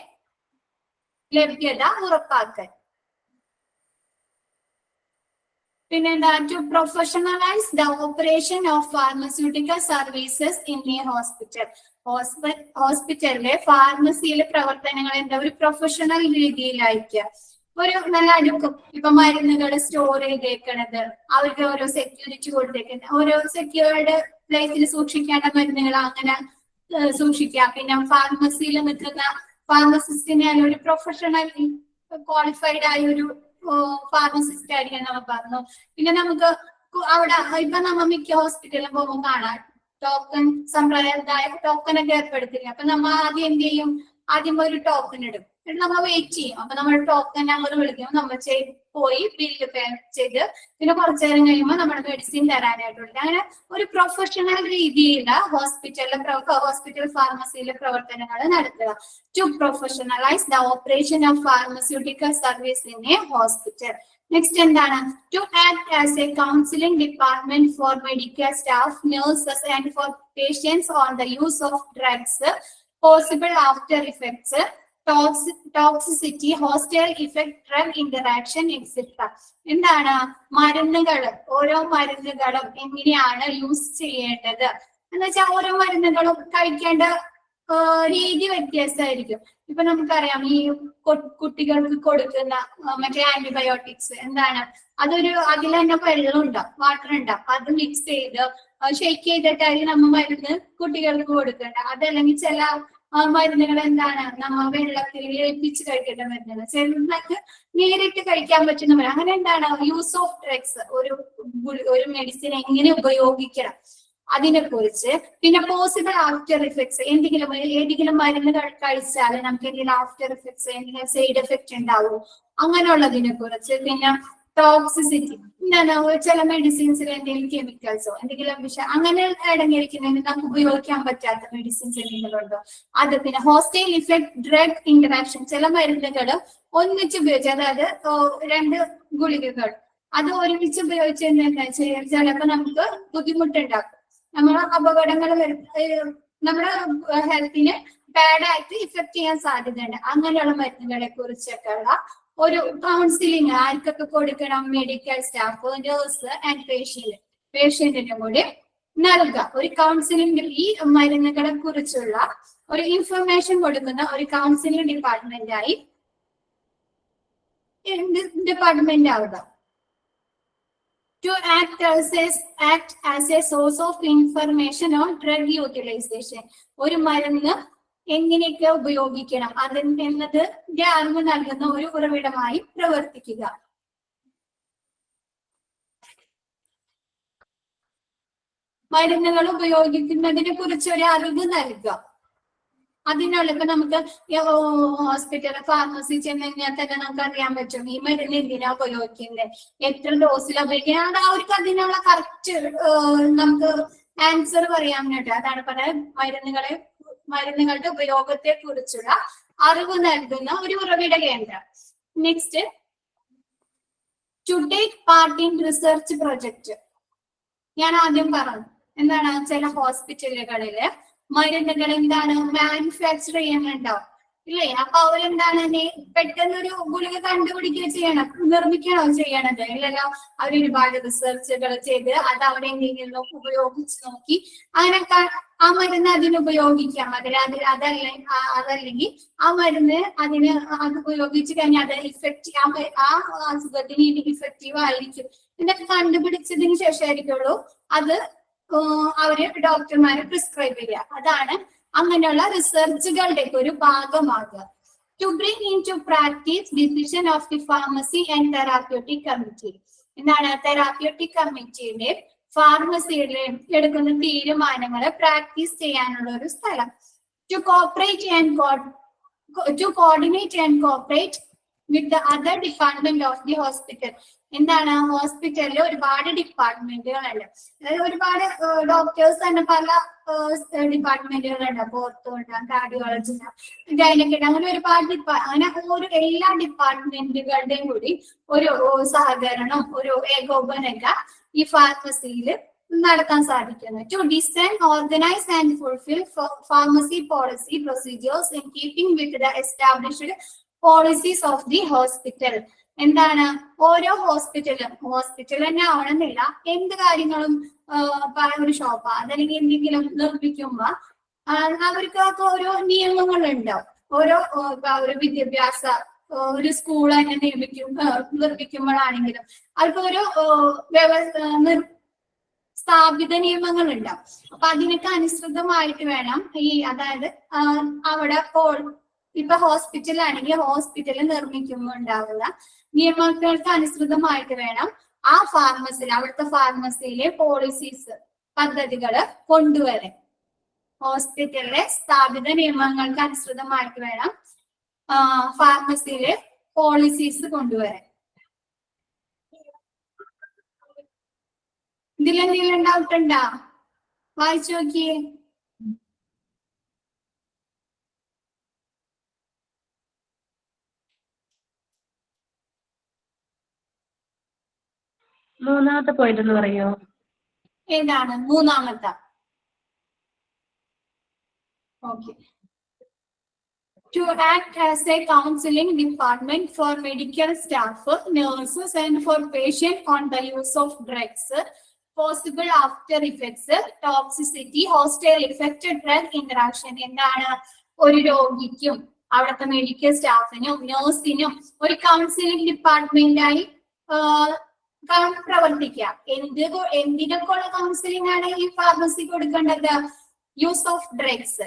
ലഭ്യത ഉറപ്പാക്കൽ. പിന്നെ എന്താ, to professionalise the operation of pharmaceutical services in a hospital. ഹോസ്പിറ്റലിലെ ഫാർമസിയിലെ പ്രവർത്തനങ്ങൾ എന്താ ഒരു പ്രൊഫഷണൽ രീതിയിലായിരിക്കുക. ഒരു നല്ല അടുക്കും. ഇപ്പൊ മരുന്നുകൾ സ്റ്റോർ ചെയ്തേക്കണത്, അവർക്ക് ഓരോ സെക്യൂരിറ്റി കൊടുത്തേക്കുന്നത്, ഓരോ സെക്യൂർഡ് പ്ലേസിൽ സൂക്ഷിക്കേണ്ട മരുന്നുകൾ അങ്ങനെ സൂക്ഷിക്കുക. പിന്നെ ഫാർമസിയിൽ നിൽക്കുന്ന ഫാർമസിസ്റ്റിനെ ഒരു പ്രൊഫഷണൽ ക്വാളിഫൈഡ് ആയ ഒരു ഫാർമസിസ്റ്റ് ആയിരിക്കും നമ്മൾ പറഞ്ഞു. പിന്നെ നമുക്ക് അവിടെ ഇപ്പൊ നമ്മ മിക്ക ഹോസ്പിറ്റലിലും പോകുമ്പോൾ കാണാം ടോക്കൺ സമ്പ്രദായ ടോക്കൺ ഒക്കെ ഏർപ്പെടുത്തില്ല. അപ്പൊ നമ്മ ആദ്യം എന്ത് ചെയ്യും, ആദ്യം ഒരു ടോക്കൺ ഇടും, എന്നിട്ട് നമ്മൾ വെയിറ്റ് ചെയ്യും. അപ്പൊ നമ്മൾ ടോക്കൺ നമ്പർ വിളിക്കും, നമ്മൾ പോയി ബില്ല് പേ ചെയ്ത് പിന്നെ കുറച്ചു നേരം കഴിയുമ്പോൾ നമ്മുടെ മെഡിസിൻ തരാനായിട്ടുള്ളത്. അങ്ങനെ ഒരു പ്രൊഫഷണൽ രീതിയിലുള്ള ഹോസ്പിറ്റൽ ഫാർമസിയിലെ പ്രവർത്തനങ്ങൾ നടത്തുക. To professionalise the operation of pharmaceutical service in a hospital. Next എന്താണ്, to act as a counselling department for medical staff, nurses and for patients on the use of drugs, possible after effects, toxicity, hostile effect, drug interaction etcetera. എന്താണ് മരുന്നുകൾ, ഓരോ മരുന്നുകളും എങ്ങനെയാണ് use ചെയ്യേണ്ടത് എന്ന് വെച്ചാൽ ഓരോ മരുന്നുകളും കഴിക്കേണ്ട രീതി വ്യത്യാസമായിരിക്കും. ഇപ്പൊ നമുക്കറിയാം ഈ കുട്ടികൾക്ക് കൊടുക്കുന്ന മറ്റേ ആന്റിബയോട്ടിക്സ് എന്താണ്, അതിൽ തന്നെ വെള്ളം ഉണ്ടാവും, വാട്ടർ ഉണ്ടാവും, അത് മിക്സ് ചെയ്ത് ഷെയ്ക്ക് ചെയ്തിട്ടായിരിക്കും നമ്മൾ മരുന്ന് കുട്ടികൾക്ക് കൊടുക്കേണ്ട. അതല്ലെങ്കിൽ ചില മരുന്നുകൾ എന്താണ് നമ്മ വെള്ളത്തിൽ ലയിപ്പിച്ച് കഴിക്കേണ്ട മരുന്നുകൾ, ചിലർക്ക് നേരിട്ട് കഴിക്കാൻ പറ്റുന്ന മരുന്ന്. അങ്ങനെ എന്താണ് യൂസ് ഓഫ് ഡ്രഗ്സ്, ഒരു മെഡിസിൻ എങ്ങനെ ഉപയോഗിക്കണം അതിനെ കുറിച്ച്. പിന്നെ പോസിബിൾ ആഫ്റ്റർ ഇഫക്ട്സ്, ഏതെങ്കിലും മരുന്ന് കഴിച്ചാൽ നമുക്ക് എന്തെങ്കിലും ആഫ്റ്റർ ഇഫക്ട്സ്, എന്തെങ്കിലും സൈഡ് എഫക്ട് ഉണ്ടാവും, അങ്ങനെയുള്ളതിനെ കുറിച്ച്. പിന്നെ ടോക്സിസിറ്റി, എന്താണ് ചില മെഡിസിൻസിൽ എന്തെങ്കിലും കെമിക്കൽസോ എന്തെങ്കിലും വിഷം അങ്ങനെ അടങ്ങിയിരിക്കുന്നതിന് നമുക്ക് ഉപയോഗിക്കാൻ പറ്റാത്ത മെഡിസിൻസ് എന്തെങ്കിലും ഉണ്ടോ അത്. പിന്നെ ഹോസ്റ്റൈൽ ഇഫക്ട്, ഡ്രഗ് ഇന്ററാക്ഷൻ, ചില മരുന്നുകൾ ഒന്നിച്ച് ഉപയോഗിച്ച്, അതായത് 2 ഗുളികകൾ അത് ഒരുമിച്ച് ഉപയോഗിച്ച് ചിലപ്പോൾ നമുക്ക് ബുദ്ധിമുട്ടുണ്ടാക്കും, നമ്മളെ അപകടങ്ങൾ നമ്മുടെ ഹെൽത്തിനെ ബാഡായിട്ട് ഇഫക്ട് ചെയ്യാൻ സാധ്യതയുണ്ട്. അങ്ങനെയുള്ള മരുന്നുകളെ കുറിച്ചൊക്കെയുള്ള ഒരു കൗൺസിലിംഗ് ആർക്കൊക്കെ കൊടുക്കണം, മെഡിക്കൽ സ്റ്റാഫ്, നഴ്സ് ആൻഡ് പേഷ്യന്റിനും കൂടി നൽകുക. ഒരു കൗൺസിലിംഗ്, ഈ മരുന്നുകളെ കുറിച്ചുള്ള ഒരു ഇൻഫർമേഷൻ കൊടുക്കുന്ന ഒരു കൗൺസിലിംഗ് ഡിപ്പാർട്ട്മെന്റ് ആവുക. To act as a source of information on drug utilization. ഒരു മരുന്ന് എങ്ങനെയൊക്കെ ഉപയോഗിക്കണം എന്നതിന്റെ അറിവ് നൽകുന്ന ഒരു ഉറവിടമായി പ്രവർത്തിക്കുക. മരുന്നുകൾ ഉപയോഗിക്കുന്നതിനെ കുറിച്ച് ഒരു അറിവ് നൽകുക. അതിനുള്ള ഇപ്പൊ നമുക്ക് ഹോസ്പിറ്റൽ ഫാർമസി ചെന്ന് കഴിഞ്ഞാൽ തന്നെ നമുക്ക് അറിയാൻ പറ്റും ഈ മരുന്ന് എന്തിനാ ഉപയോഗിക്കുന്നത്, എത്ര ഡോസിൽ ഉപയോഗിക്കുന്നത്, അവർക്ക് അതിനുള്ള കറക്റ്റ് നമുക്ക് ആൻസർ പറയാൻ വേണ്ടി. അതാണ് പറയുന്നത് മരുന്നുകളുടെ ഉപയോഗത്തെ കുറിച്ചുള്ള അറിവ് നൽകുന്ന ഒരു ഉറവിട കേന്ദ്രം. Next, to take part in research project. ഞാൻ ആദ്യം പറഞ്ഞു എന്താണ്, ചില ഹോസ്പിറ്റലുകളില് മരുന്നുകൾ എന്താണ് മാനുഫാക്ചർ ചെയ്യാനുണ്ടാവും ഇല്ലേ. അപ്പൊ അവരെന്താണ് പെട്ടെന്നൊരു ഗുളിക കണ്ടുപിടിക്കുക ചെയ്യണം, നിർമ്മിക്കണോ ചെയ്യണത് ഇല്ലല്ലോ. അവർ ഒരുപാട് റിസർച്ചുകൾ ചെയ്ത് അത് അവിടെ എന്തെങ്കിലും ഉപയോഗിച്ച് നോക്കി അങ്ങനെ ആ മരുന്ന് അതിന് ഉപയോഗിക്കാം. അതല്ലെങ്കിൽ ആ മരുന്ന് അത് ഉപയോഗിച്ച് കഴിഞ്ഞാൽ അത് ആ അസുഖത്തിന് ഇഫക്റ്റീവ് ആയിരിക്കും എന്നൊക്കെ കണ്ടുപിടിച്ചതിന് ശേഷമായിരിക്കുള്ളൂ അത് അവര് ഡോക്ടർമാരെ പ്രിസ്ക്രൈബ് ചെയ്യുക. അതാണ് അങ്ങനെയുള്ള റിസർച്ചുകളുടെ ഒരു ഭാഗമാകുക. To bring in to practice decision of the pharmacy and therapeutic committee. എന്താണ് തെറാപ്യൂട്ടിക് കമ്മിറ്റിയുടെ ഫാർമസിയുടെ എടുക്കുന്ന തീരുമാനങ്ങളെ പ്രാക്ടീസ് ചെയ്യാനുള്ള ഒരു സ്ഥലം. To coordinate and cooperate with the other department of the hospital. എന്താണ് ഹോസ്പിറ്റലിൽ ഒരുപാട് ഡിപ്പാർട്ട്മെന്റുകളുണ്ട്, അതായത് ഒരുപാട് ഡോക്ടേഴ്സ് തന്നെ പല ഡിപ്പാർട്ട്മെന്റുകളുണ്ട്. അപ്പൊ ഓർത്തോണ്ടാകും, കാർഡിയോളജി, ഗൈനക്കോളജി, അങ്ങനെ ഒരുപാട് അങ്ങനെ എല്ലാ ഡിപ്പാർട്ട്മെന്റുകളുടെയും കൂടി ഒരു സഹകരണം, ഒരു ഏകോപനമൊക്കെ ഈ ഫാർമസിയിൽ നടത്താൻ സാധിക്കുന്നു. To design, organise and fulfil pharmacy policy procedures in keeping with the established policies of the hospital. എന്താണ് ഓരോ ഹോസ്പിറ്റൽ തന്നെ ആവണമെന്നില്ല, എന്ത് കാര്യങ്ങളും ഒരു ഷോപ്പ് അതല്ലെങ്കിൽ എന്തെങ്കിലും നിർമ്മിക്കുമ്പോ അവർക്കൊക്കെ ഓരോ നിയമങ്ങളുണ്ടാവും. ഓരോ ഒരു വിദ്യാഭ്യാസ ഒരു സ്കൂൾ തന്നെ നിർമ്മിക്കുമ്പോഴാണെങ്കിലും അവർക്ക് ഒരു സ്ഥാപിത നിയമങ്ങൾ ഉണ്ടാവും. അപ്പൊ അതിനൊക്കെ അനുസൃതമായിട്ട് വേണം അതായത് അവിടെ ഇപ്പൊ ഹോസ്പിറ്റലാണെങ്കിൽ ഹോസ്പിറ്റൽ നിർമ്മിക്കുമ്പോൾ ഉണ്ടാവുക നിയമങ്ങൾക്ക് അനുസൃതമായിട്ട് വേണം ആ അവിടുത്തെ ഫാർമസിയിലെ പോളിസീസ് പദ്ധതികള് കൊണ്ടുവരാൻ. ഹോസ്പിറ്റലിലെ സ്ഥാപിത നിയമങ്ങൾക്ക് അനുസൃതമായിട്ട് വേണം ഫാർമസിയിലെ പോളിസീസ് കൊണ്ടുവരാൻ. ഇതിലെന്തെങ്കിലും ഡൗട്ട് ഉണ്ടോ? വായിച്ചു നോക്കിയേ. മൂന്നാമത്തെ പോയിന്റ് എന്ന് പറയോ? ഏതാണ് മൂന്നാമത്തെ? Okay. To act as a counseling department for medical staff, nurses, and for patients on the use of drugs, possible after effects, toxicity, hostile effect, drug interaction. എന്താണ് ഒരു രോഗിക്കും അവിടുത്തെ മെഡിക്കൽ സ്റ്റാഫിനും നഴ്സിനും ഒരു കൗൺസിലിംഗ് ഡിപ്പാർട്ട്മെന്റായി പ്രവർത്തിക്കുക. എന്തിനൊക്കെയുള്ള കൗൺസിലിംഗ് ആണ് ഈ ഫാർമസി കൊടുക്കേണ്ടത്? Use of drugs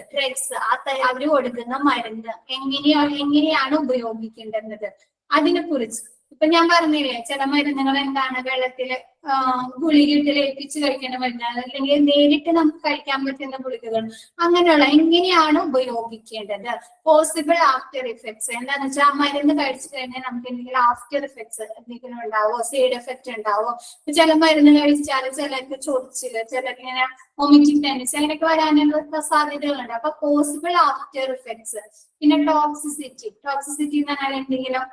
അവര് കൊടുക്കുന്ന മരുന്ന് എങ്ങനെയാണ് ഉപയോഗിക്കേണ്ടത് അതിനെ കുറിച്ച്. ഇപ്പൊ ഞാൻ പറഞ്ഞില്ലേ, ചില മരുന്നുകൾ എന്താണ് വെള്ളത്തില് ഗുളികയിട്ട് ലയിപ്പിച്ച് കഴിക്കേണ്ട മരുന്ന്, അല്ലെങ്കിൽ നേരിട്ട് നമുക്ക് കഴിക്കാൻ പറ്റുന്ന ഗുളികകൾ, അങ്ങനെയുള്ള എങ്ങനെയാണ് ഉപയോഗിക്കേണ്ടത്. പോസിബിൾ ആഫ്റ്റർ ഇഫക്ട്സ് എന്താന്ന് വെച്ചാൽ ആ മരുന്ന് കഴിച്ചു കഴിഞ്ഞാൽ നമുക്ക് എന്തെങ്കിലും ആഫ്റ്റർ ഇഫക്ട്സ് എന്തെങ്കിലും ഉണ്ടാവോ, സൈഡ് എഫക്ട് ഉണ്ടാവോ. ചില മരുന്ന് കഴിച്ചാൽ ചിലർക്ക് ചൊറിച്ചില്, ചിലർക്ക് ഇങ്ങനെ വൊമിറ്റിംഗ് ടെൻഡൻസി അങ്ങനെയൊക്കെ വരാനുള്ള സാധ്യതകളുണ്ട്. അപ്പൊ പോസിബിൾ ആഫ്റ്റർ ഇഫക്ട്സ്. പിന്നെ ടോക്സിസിറ്റി എന്ന് പറഞ്ഞാൽ എന്തെങ്കിലും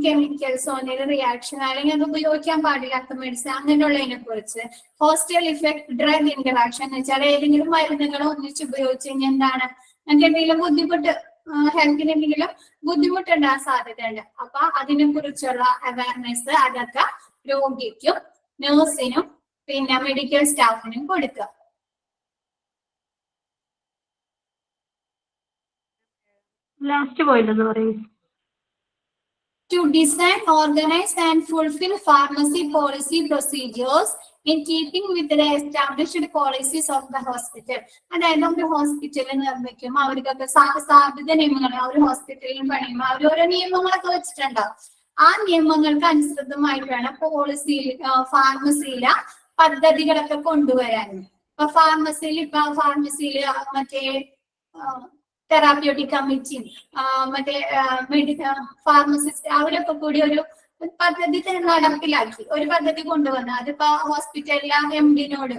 കെമിക്കൽസോ എന്തെങ്കിലും റിയാക്ഷൻ അല്ലെങ്കിൽ അത് ഉപയോഗിക്കാൻ പാടില്ലാത്ത മെഡിസിൻ അങ്ങനെയുള്ളതിനെ കുറിച്ച്. ഹോസ്റ്റൽ ഇഫക്ട് ഡ്രഗ് ഇന്ററാക്ഷൻ എന്ന് വെച്ചാൽ ഏതെങ്കിലും മരുന്നുകൾ ഒന്നിച്ച് ഉപയോഗിച്ച് കഴിഞ്ഞാൽ എന്താണ് നമുക്ക് എന്തെങ്കിലും ബുദ്ധിമുട്ട്, ഹെൽത്തിന് എന്തെങ്കിലും ബുദ്ധിമുട്ടുണ്ടാകാൻ സാധ്യതയുണ്ട്. അപ്പൊ അതിനെ കുറിച്ചുള്ള അവയർനെസ് അതൊക്കെ രോഗിക്കും നഴ്സിനും പിന്നെ മെഡിക്കൽ സ്റ്റാഫിനും കൊടുക്കുക. ലാസ്റ്റ് പോയിന്റ് എന്ന് പറയും. To design, organize, and fulfill pharmacy policy procedures in keeping with the established policies of the hospital. അതായത് ഒരു ഹോസ്പിറ്റലിൽ നിർമ്മിക്കുമ്പോൾ അവർക്കൊക്കെ സ്ഥാപിത നിയമങ്ങൾ, ഒരു ഹോസ്പിറ്റലിൽ പണിയുമ്പോൾ അവർ ഓരോ നിയമങ്ങളൊക്കെ വെച്ചിട്ടുണ്ടാവും. ആ നിയമങ്ങൾക്ക് അനുസൃതമായിട്ട് വേണം പോളിസിയിൽ ഫാർമസിയിലെ പദ്ധതികളൊക്കെ കൊണ്ടുവരാൻ. ഇപ്പൊ ഫാർമസിയിൽ മറ്റേ തെറാപ്യൂട്ടിക് കമ്മിറ്റി, മറ്റേ ഫാർമസിസ്റ്റ് അവരൊക്കെ കൂടി ഒരു പദ്ധതി നടപ്പിലാക്കി, ഒരു പദ്ധതി കൊണ്ടുവന്നു. അതിപ്പോ ഹോസ്പിറ്റലിലെ MD-നോട്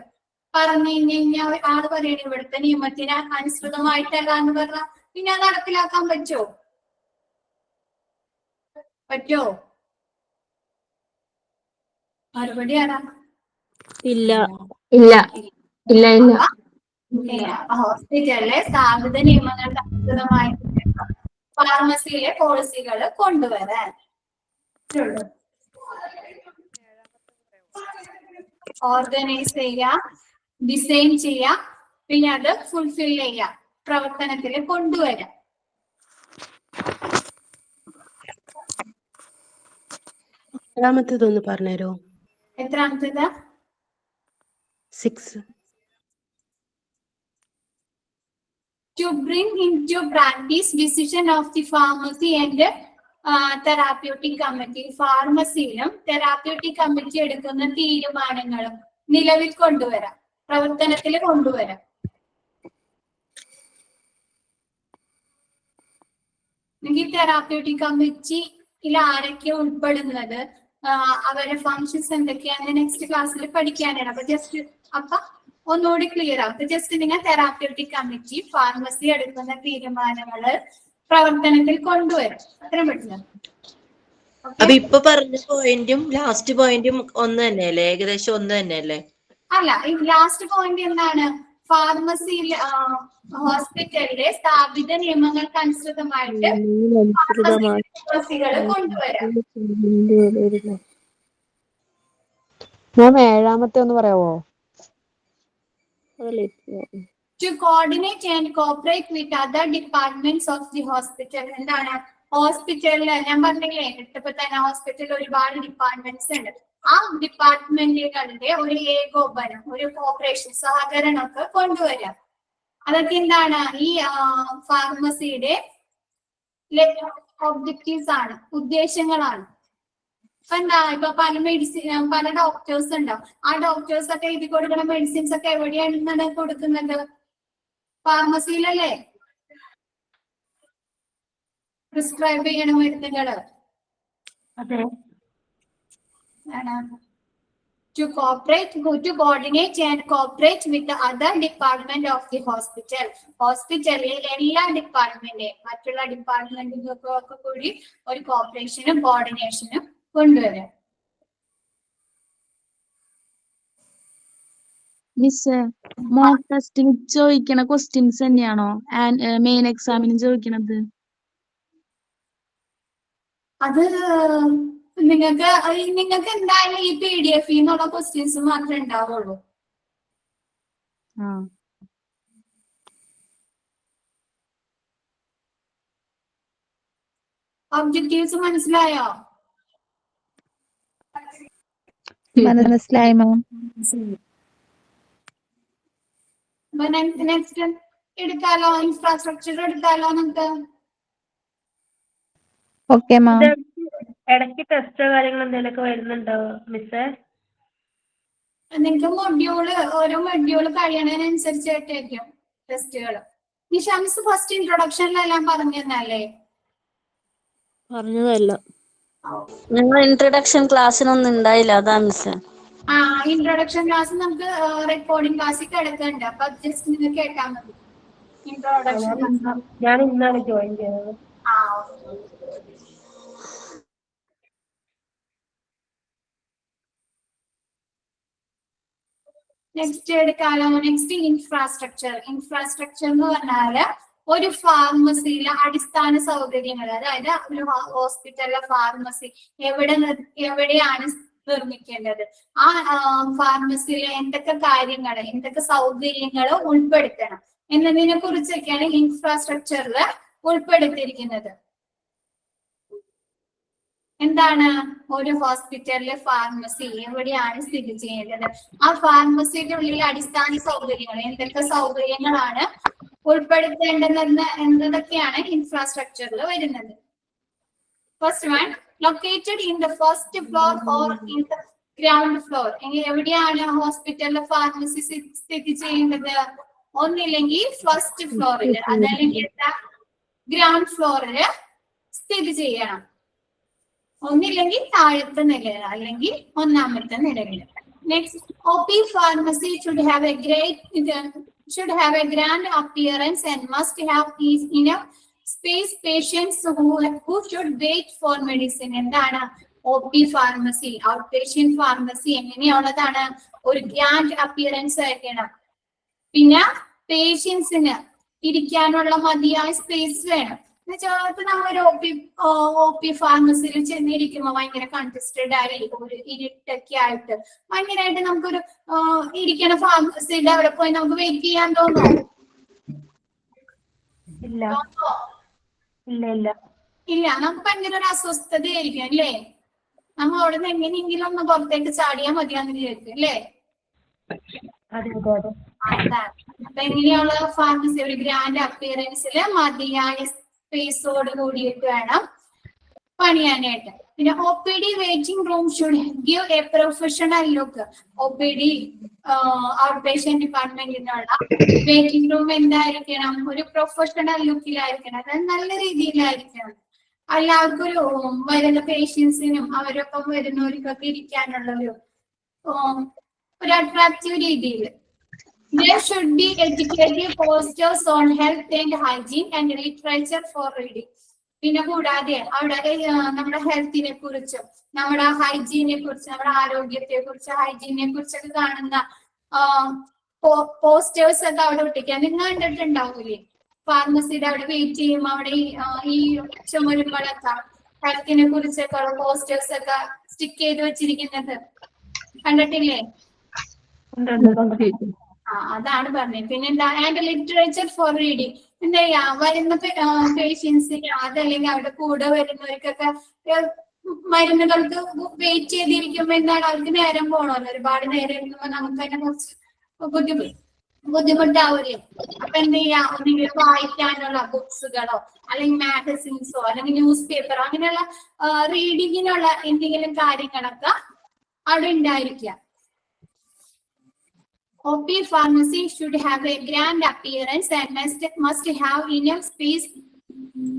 പറഞ്ഞു കഴിഞ്ഞാൽ ആള് പറയണ ഇവിടുത്തെ നിയമത്തിന് അനുസൃതമായിട്ടല്ലാന്ന് പറഞ്ഞാൽ പിന്നെ അത് നടപ്പിലാക്കാൻ പറ്റുമോ? മറുപടി ആരാ? ഇല്ല ഇല്ല ഇല്ല ഇല്ല. ഹോസ്പിറ്റലിലെ സ്ഥാപിത നിയമങ്ങൾക്ക് അനുസൃതമായിട്ട് ഫാർമസിയിലെ പോളിസികൾ കൊണ്ടുവരാൻ. ഓർഗനൈസ് ചെയ്യാം, ഡിസൈൻ ചെയ്യാം, പിന്നെ അത് ഫുൾഫിൽ ചെയ്യാം, പ്രവർത്തനത്തിൽ കൊണ്ടുവരാം. എത്രാമത്തേതൊന്ന് പറഞ്ഞുതരോ? എത്രാമത്തേത്? 6. To bring into practice decision of the pharmacy and therapeutic committee. ഫാർമസിയിലും തെറാപ്യൂട്ടിക് കമ്മിറ്റി എടുക്കുന്ന തീരുമാനങ്ങളും നിലവിൽ കൊണ്ടുവരാം, പ്രവർത്തനത്തിൽ കൊണ്ടുവരാം. ഈ തെറാപ്യൂട്ടിക് കമ്മിറ്റിയിൽ ആരൊക്കെ ഉൾപ്പെടുന്നത്, അവരുടെ ഫങ്ഷൻസ് എന്തൊക്കെയാണ് നെക്സ്റ്റ് ക്ലാസ്സിൽ പഠിക്കാനാണ്. അപ്പൊ ഒന്നുകൂടി ക്ലിയർ ആവും. ജസ്റ്റ് നിങ്ങൾ തെറാപ്യൂട്ടിക് കമ്മിറ്റി ഫാർമസി എടുക്കുന്ന തീരുമാനങ്ങള് പ്രവർത്തനത്തിൽ കൊണ്ടുവരും. അത്രയും പറ്റില്ല. അപ്പൊ ഇപ്പൊ പറഞ്ഞ പോയിന്റും ലാസ്റ്റ് പോയിന്റും ഒന്ന് തന്നെയല്ലേ? ഏകദേശം ഒന്ന് തന്നെയല്ലേ? അല്ല, ഈ ലാസ്റ്റ് പോയിന്റ് എന്താണ്? ഫാർമസിയിൽ ഹോസ്പിറ്റലിലെ സ്ഥാപിത നിയമങ്ങൾക്കനുസൃതമായിട്ട് പോളിസികൾ കൊണ്ടുവരാം. മാം ഏഴാമത്തെ ഒന്ന് പറയാവോ? To coordinate and cooperate with other departments of the hospital. എന്താണ് ഹോസ്പിറ്റലിൽ ഞാൻ പറഞ്ഞില്ലേ, ഇപ്പൊ തന്നെ ഹോസ്പിറ്റലിൽ ഒരുപാട് ഡിപ്പാർട്ട്മെന്റ്സ് ഉണ്ട്. ആ ഡിപ്പാർട്ട്മെന്റുകളുടെ ഒരു ഏകോപനം, ഒരു കോപ്പറേഷൻ, സഹകരണമൊക്കെ കൊണ്ടുവരാം. അതൊക്കെ എന്താണ് ഈ ഫാർമസിയുടെ ഒബ്ജക്റ്റീവ്സ് ആണ്, ഉദ്ദേശങ്ങളാണ്. ഇപ്പൊ എന്താ, ഇപ്പൊ പല ഡോക്ടേഴ്സ് ഉണ്ടാവും. ആ ഡോക്ടേഴ്സ് ഒക്കെ എഴുതി കൊടുക്കുന്ന മെഡിസിൻസ് ഒക്കെ എവിടെയാണ് കൊടുക്കുന്നത്? ഫാർമസിയിലല്ലേ പ്രിസ്ക്രൈബ് ചെയ്യണ മരുന്നുകള്. അതെ. To coordinate and cooperate with the other department of the hospital. ഹോസ്പിറ്റലിലെ എല്ലാ ഡിപ്പാർട്ട്മെന്റിന്റെയും മറ്റുള്ള ഡിപ്പാർട്ട്മെന്റുകൾക്കൊക്കെ കൂടി ഒരു കോപ്പറേഷനും കോർഡിനേഷനും കൊണ്ടുവരാം. മിസ്, മോക്ക് ടെസ്റ്റിൽ ചോദിക്കണ ക്വസ്റ്റ്യൻസ് തന്നെയാണോ മെയിൻ എക്സാമിന് ചോദിക്കണത്? അത് നിങ്ങൾക്ക് എന്തായാലും ഈ PDF എന്നുള്ള ക്വസ്റ്റ്യൻസ് മാത്രമേ ഉണ്ടാവുള്ളൂ. ഒബ്ജക്റ്റീവ്സ് മനസ്സിലായോ? മനസ്സിലായി മാം. നെക്സ്റ്റ് എടുക്കാലോ, ഇൻഫ്രാസ്ട്രക്ചർ എടുക്കാലോ നമുക്ക്. Okay ma'am. ഇടയ്ക്ക് ടെസ്റ്റോ കാര്യങ്ങൾ എന്തെങ്കിലുമൊക്കെ വരുന്നുണ്ടോ മിസ്സേ? നിങ്ങൾക്ക് ഓരോ മൊഡ്യൂള് കഴിയണതിനനുസരിച്ചായിട്ടായിരിക്കും ടെസ്റ്റുകൾ. നിഷാമിസ് ഫസ്റ്റ് ഇൻട്രൊഡക്ഷനിലെല്ലാം പറഞ്ഞു തന്നല്ലേ? പറഞ്ഞതല്ല. ഞങ്ങൾ ഇൻട്രൊഡക്ഷൻ ക്ലാസ്സിനൊന്നും ഉണ്ടായില്ല, അതാ മിസ്. ഇൻട്രൊഡക്ഷൻ ക്ലാസ് നമുക്ക് റെക്കോർഡിംഗ് ക്ലാസ്സിൽ കിടക്കുന്നുണ്ട്. അപ്പൊ ജസ്റ്റ് നിങ്ങൾ കേട്ടാൽ മതി. ഇൻട്രൊഡക്ഷൻ ഞാൻ ഇന്നാണ് ജോയിൻ ചെയ്തത്. നെക്സ്റ്റ് എടുക്കാലോ. Next infrastructure. ഇൻഫ്രാസ്ട്രക്ചർ എന്ന് പറഞ്ഞാല് ഒരു ഫാർമസിയിലെ അടിസ്ഥാന സൗകര്യങ്ങൾ, അതായത് ഒരു ഹോസ്പിറ്റലിലെ ഫാർമസി എവിടെയാണ് നിർമ്മിക്കേണ്ടത്, ആ ഫാർമസിയിലെ എന്തൊക്കെ കാര്യങ്ങൾ, എന്തൊക്കെ സൗകര്യങ്ങൾ ഉൾപ്പെടുത്തണം എന്നതിനെ കുറിച്ചൊക്കെയാണ് ഇൻഫ്രാസ്ട്രക്ചറിൽ ഉൾപ്പെടുത്തിയിരിക്കുന്നത്. എന്താണ് ഒരു ഹോസ്പിറ്റലിലെ ഫാർമസി എവിടെയാണ് സ്ഥിതി ചെയ്യേണ്ടത്, ആ ഫാർമസിയുടെ ഉള്ളിൽ അടിസ്ഥാന സൗകര്യങ്ങൾ, എന്തൊക്കെ സൗകര്യങ്ങളാണ് ഉൾപ്പെടുത്തേണ്ടതെന്ന് എന്നതൊക്കെയാണ് ഇൻഫ്രാസ്ട്രക്ചറിൽ വരുന്നത്. First one, located in the first floor or in the ground floor. എവിടെയാണ് ഹോസ്പിറ്റലിലെ ഫാർമസി സ്ഥിതി ചെയ്യേണ്ടത്? ഒന്നില്ലെങ്കിൽ ഫസ്റ്റ് ഫ്ലോറിൽ, അതല്ലെങ്കിൽ ഗ്രൗണ്ട് ഫ്ലോറിൽ സ്ഥിതി ചെയ്യണം. ഒന്നില്ലെങ്കിൽ താഴത്തെ നിലയിൽ, അല്ലെങ്കിൽ ഒന്നാമത്തെ നിലയിൽ. Next, OP pharmacy should have a grand appearance and must have enough space patients who should wait for medicine. എന്താണ് OP pharmacy, out patient pharmacy എങ്ങനെയുള്ളതാണ്? ഒരു ഗ്രാൻഡ് അപ്പിയറൻസ് ആയിരിക്കണം. പിന്നെ പേഷ്യൻസിന് ഇരിക്കാനുള്ള മതിയായ സ്പേസ് വേണം. എന്നുവെച്ചാൽ നമ്മൾ OP ഫാർമസിയിൽ ചെന്നിരിക്കുമ്പോ ഭയങ്കര കൺജസ്റ്റഡ് ആയിരിക്കും, ഒരു ഇരുട്ടൊക്കെ ആയിട്ട് ഭയങ്കരമായിട്ട് നമുക്കൊരു ഇരിക്കണ ഫാർമസിയിൽ അവിടെ പോയി നമുക്ക് വെയിറ്റ് ചെയ്യാൻ തോന്നുമോ? ഇല്ല, നമുക്ക് ഭയങ്കര ഒരു അസ്വസ്ഥതയായിരിക്കും അല്ലേ? നമ്മൾ അവിടെ നിന്ന് എങ്ങനെയെങ്കിലും ഒന്ന് പുറത്തേക്ക് ചാടിയാൽ മതിയാന്ന് വിചാരിക്കും അല്ലേ? അപ്പൊ എങ്ങനെയുള്ള ഫാർമസി ഒരു ഗ്രാൻഡ് അപ്പിയറൻസിൽ മതിയായ സ്പേസോട് കൂടിയിട്ട് വേണം പണിയാനായിട്ട്. പിന്നെ OPD waiting room should give a professional look. OPD out patient ഡിപ്പാർട്ട്മെന്റിനുള്ള വെയിറ്റിംഗ് റൂം എന്തായിരിക്കണം? ഒരു പ്രൊഫഷണൽ ലുക്കിലായിരിക്കണം, അതായത് നല്ല രീതിയിലായിരിക്കണം. എല്ലാവർക്കും ഒരു വരുന്ന പേഷ്യൻസിനും അവരൊപ്പം വരുന്നവർക്കൊക്കെ ഇരിക്കാനുള്ള ഒരു അട്രാക്റ്റീവ് രീതിയിൽ. There should be educative posters on health and hygiene and literature for reading. പിന്നെ കൂടാതെ അവിടെ നമ്മുടെ ഹെൽത്തിനെ കുറിച്ചും നമ്മുടെ ഹൈജീനെ കുറിച്ചും നമ്മുടെ ആരോഗ്യത്തെ കുറിച്ച് ഹൈജീനെ കുറിച്ചൊക്കെ കാണുന്ന പോസ്റ്റേഴ്സ് ഒക്കെ അവിടെ ഒട്ടിക്കാം. നിങ്ങൾ കണ്ടിട്ടുണ്ടാവൂലേ ഫാർമസിയുടെ അവിടെ വെയിറ്റ് ചെയ്യും, അവിടെ ഈ ചുമരുകളൊക്കെ ഹെൽത്തിനെ കുറിച്ചൊക്കെ ഉള്ള പോസ്റ്റേഴ്സ് ഒക്കെ സ്റ്റിക്ക് ചെയ്ത് വെച്ചിരിക്കുന്നത് കണ്ടിട്ടില്ലേ? അതാണ് പറഞ്ഞത്. പിന്നെ എന്താ ആൻഡ് ലിറ്ററേച്ചർ ഫോർ റീഡിങ്. എന്താ ചെയ്യാ, വരുന്ന പേഷ്യൻസിന് അതല്ലെങ്കിൽ അവിടെ കൂടെ വരുന്നവർക്കൊക്കെ മരുന്നുകൾക്ക് വെയിറ്റ് ചെയ്തിരിക്കുമ്പോ എന്താണ് അവർക്ക് നേരം പോണല്ലോ, ഒരുപാട് നേരം ഇരിക്കുമ്പോ നമുക്ക് തന്നെ കുറച്ച് ബുദ്ധിമുട്ടാവൂലേ. അപ്പൊ എന്ത് ചെയ്യാ, ഒന്നെങ്കിൽ വായിക്കാനുള്ള ബുക്സുകളോ അല്ലെങ്കിൽ മാഗസിൻസോ അല്ലെങ്കിൽ ന്യൂസ് പേപ്പറോ അങ്ങനെയുള്ള റീഡിങ്ങിനുള്ള എന്തെങ്കിലും കാര്യങ്ങളൊക്കെ അവിടെ ഉണ്ടായിരിക്കുക. OP pharmacy should have a grand appearance and must have enough space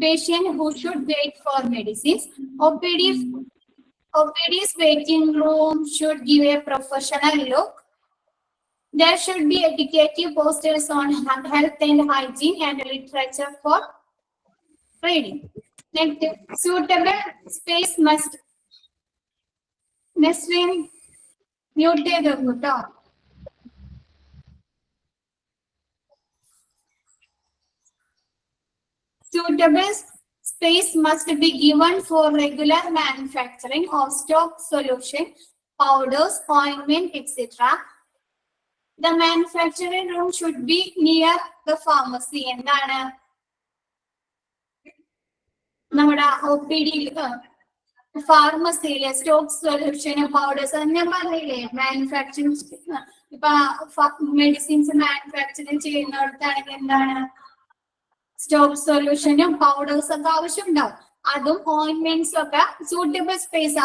patient who should wait for medicines. OPD's waiting room should give a professional look. There should be educative posters on health and hygiene and literature for reading. Next, suitable space must mute the Suitable space must be given for regular manufacturing of stock solution, powders, ointment, etc. The manufacturing room should be near the pharmacy. എന്താണ് നമ്മുടെ OPD ഫാർമസിയിലെ stock solution powders ഞാൻ പറഞ്ഞില്ലേ, manufacturing ഇപ്പൊ medicines manufacturing ചെയ്യുന്നിടത്താണെങ്കിൽ എന്താണ് stock സൊല്യൂഷനും powders ഒക്കെ ആവശ്യമുണ്ടാവും. അതും ഓയിന്റ്മെന്റ്സും ഒക്കെ സൂട്ടബിൾ സ്പേസ്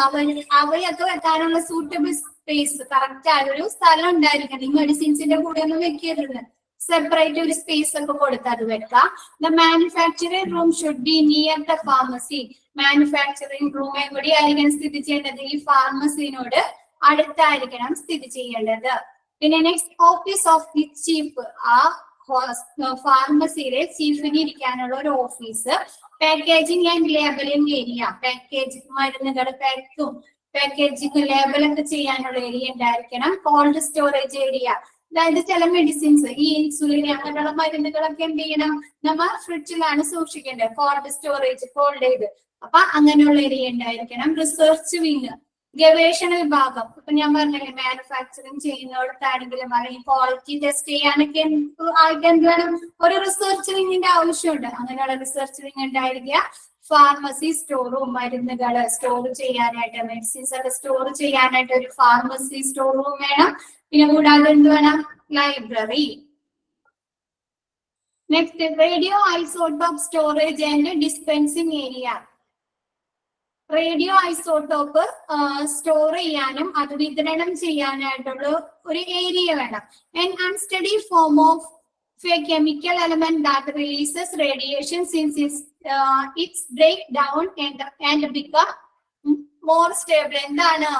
അവയൊക്കെ വെക്കാനുള്ള സൂട്ടബിൾ സ്പേസ് കറക്റ്റ് ആയ ഒരു സ്ഥലം ഉണ്ടായിരിക്കണം. ഈ മെഡിസിൻസിന്റെ കൂടെ ഒന്നും വെക്കരുത്, സെപ്പറേറ്റ് ഒരു സ്പേസ് ഒക്കെ കൊടുത്ത് അത് വെക്കാം. The manufacturing room should be near the pharmacy. Manufacturing room എവിടെയായിരിക്കണം സ്ഥിതി ചെയ്യേണ്ടത്? ഈ ഫാർമസിനോട് അടുത്തായിരിക്കണം സ്ഥിതി ചെയ്യേണ്ടത്. പിന്നെ next, office of the chief. ആ ഫാർമസിയിലെ ചീഫിന് ഇരിക്കാനുള്ള ഒരു office. Packaging and labelling area. Package മരുന്നുകൾ പാക്കേജിംഗ് ലേബലൊക്കെ ചെയ്യാനുള്ള ഏരിയ ഉണ്ടായിരിക്കണം. Cold storage area. അതായത് ചില മെഡിസിൻസ് ഈ ഇൻസുലിൻ അങ്ങനെയുള്ള മരുന്നുകളൊക്കെ എന്ത് ചെയ്യണം, നമ്മൾ ഫ്രിഡ്ജിലാണ് സൂക്ഷിക്കേണ്ടത്, കോൾഡ് സ്റ്റോറേജ് കോൾഡ് ചെയ്ത്. അപ്പൊ അങ്ങനെയുള്ള ഏരിയ ഉണ്ടായിരിക്കണം. റിസർച്ച് വിങ്, ഗവേഷണ വിഭാഗം. ഇപ്പൊ ഞാൻ പറഞ്ഞില്ലേ മാനുഫാക്ചറിങ് ചെയ്യുന്നിടത്താണെങ്കിലും അല്ലെങ്കിൽ ക്വാളിറ്റി ടെസ്റ്റ് ചെയ്യാനൊക്കെ ആയിട്ട് എന്ത് വേണം, ഒരു റിസർച്ച് വിങ്ങിന്റെ ആവശ്യമുണ്ട്. അങ്ങനെയുള്ള റിസർച്ച് വിങ് ഉണ്ടായിരിക്കുക. ഫാർമസി സ്റ്റോർ റൂം, മരുന്നുകൾ സ്റ്റോർ ചെയ്യാനായിട്ട്, മെഡിസിൻസ് ഒക്കെ സ്റ്റോർ ചെയ്യാനായിട്ട് ഒരു ഫാർമസി സ്റ്റോർ റൂം വേണം. പിന്നെ കൂടാതെ എന്ത് വേണം, library. Next, radio isotope storage and dispensing area. Radio isotope store ചെയ്യാനും അത് വിതരണം ചെയ്യാനായിട്ടുള്ള ഒരു ഏരിയ വേണം. An unsteady form of a chemical element that releases radiation since its break down and become more stable. എന്താണ്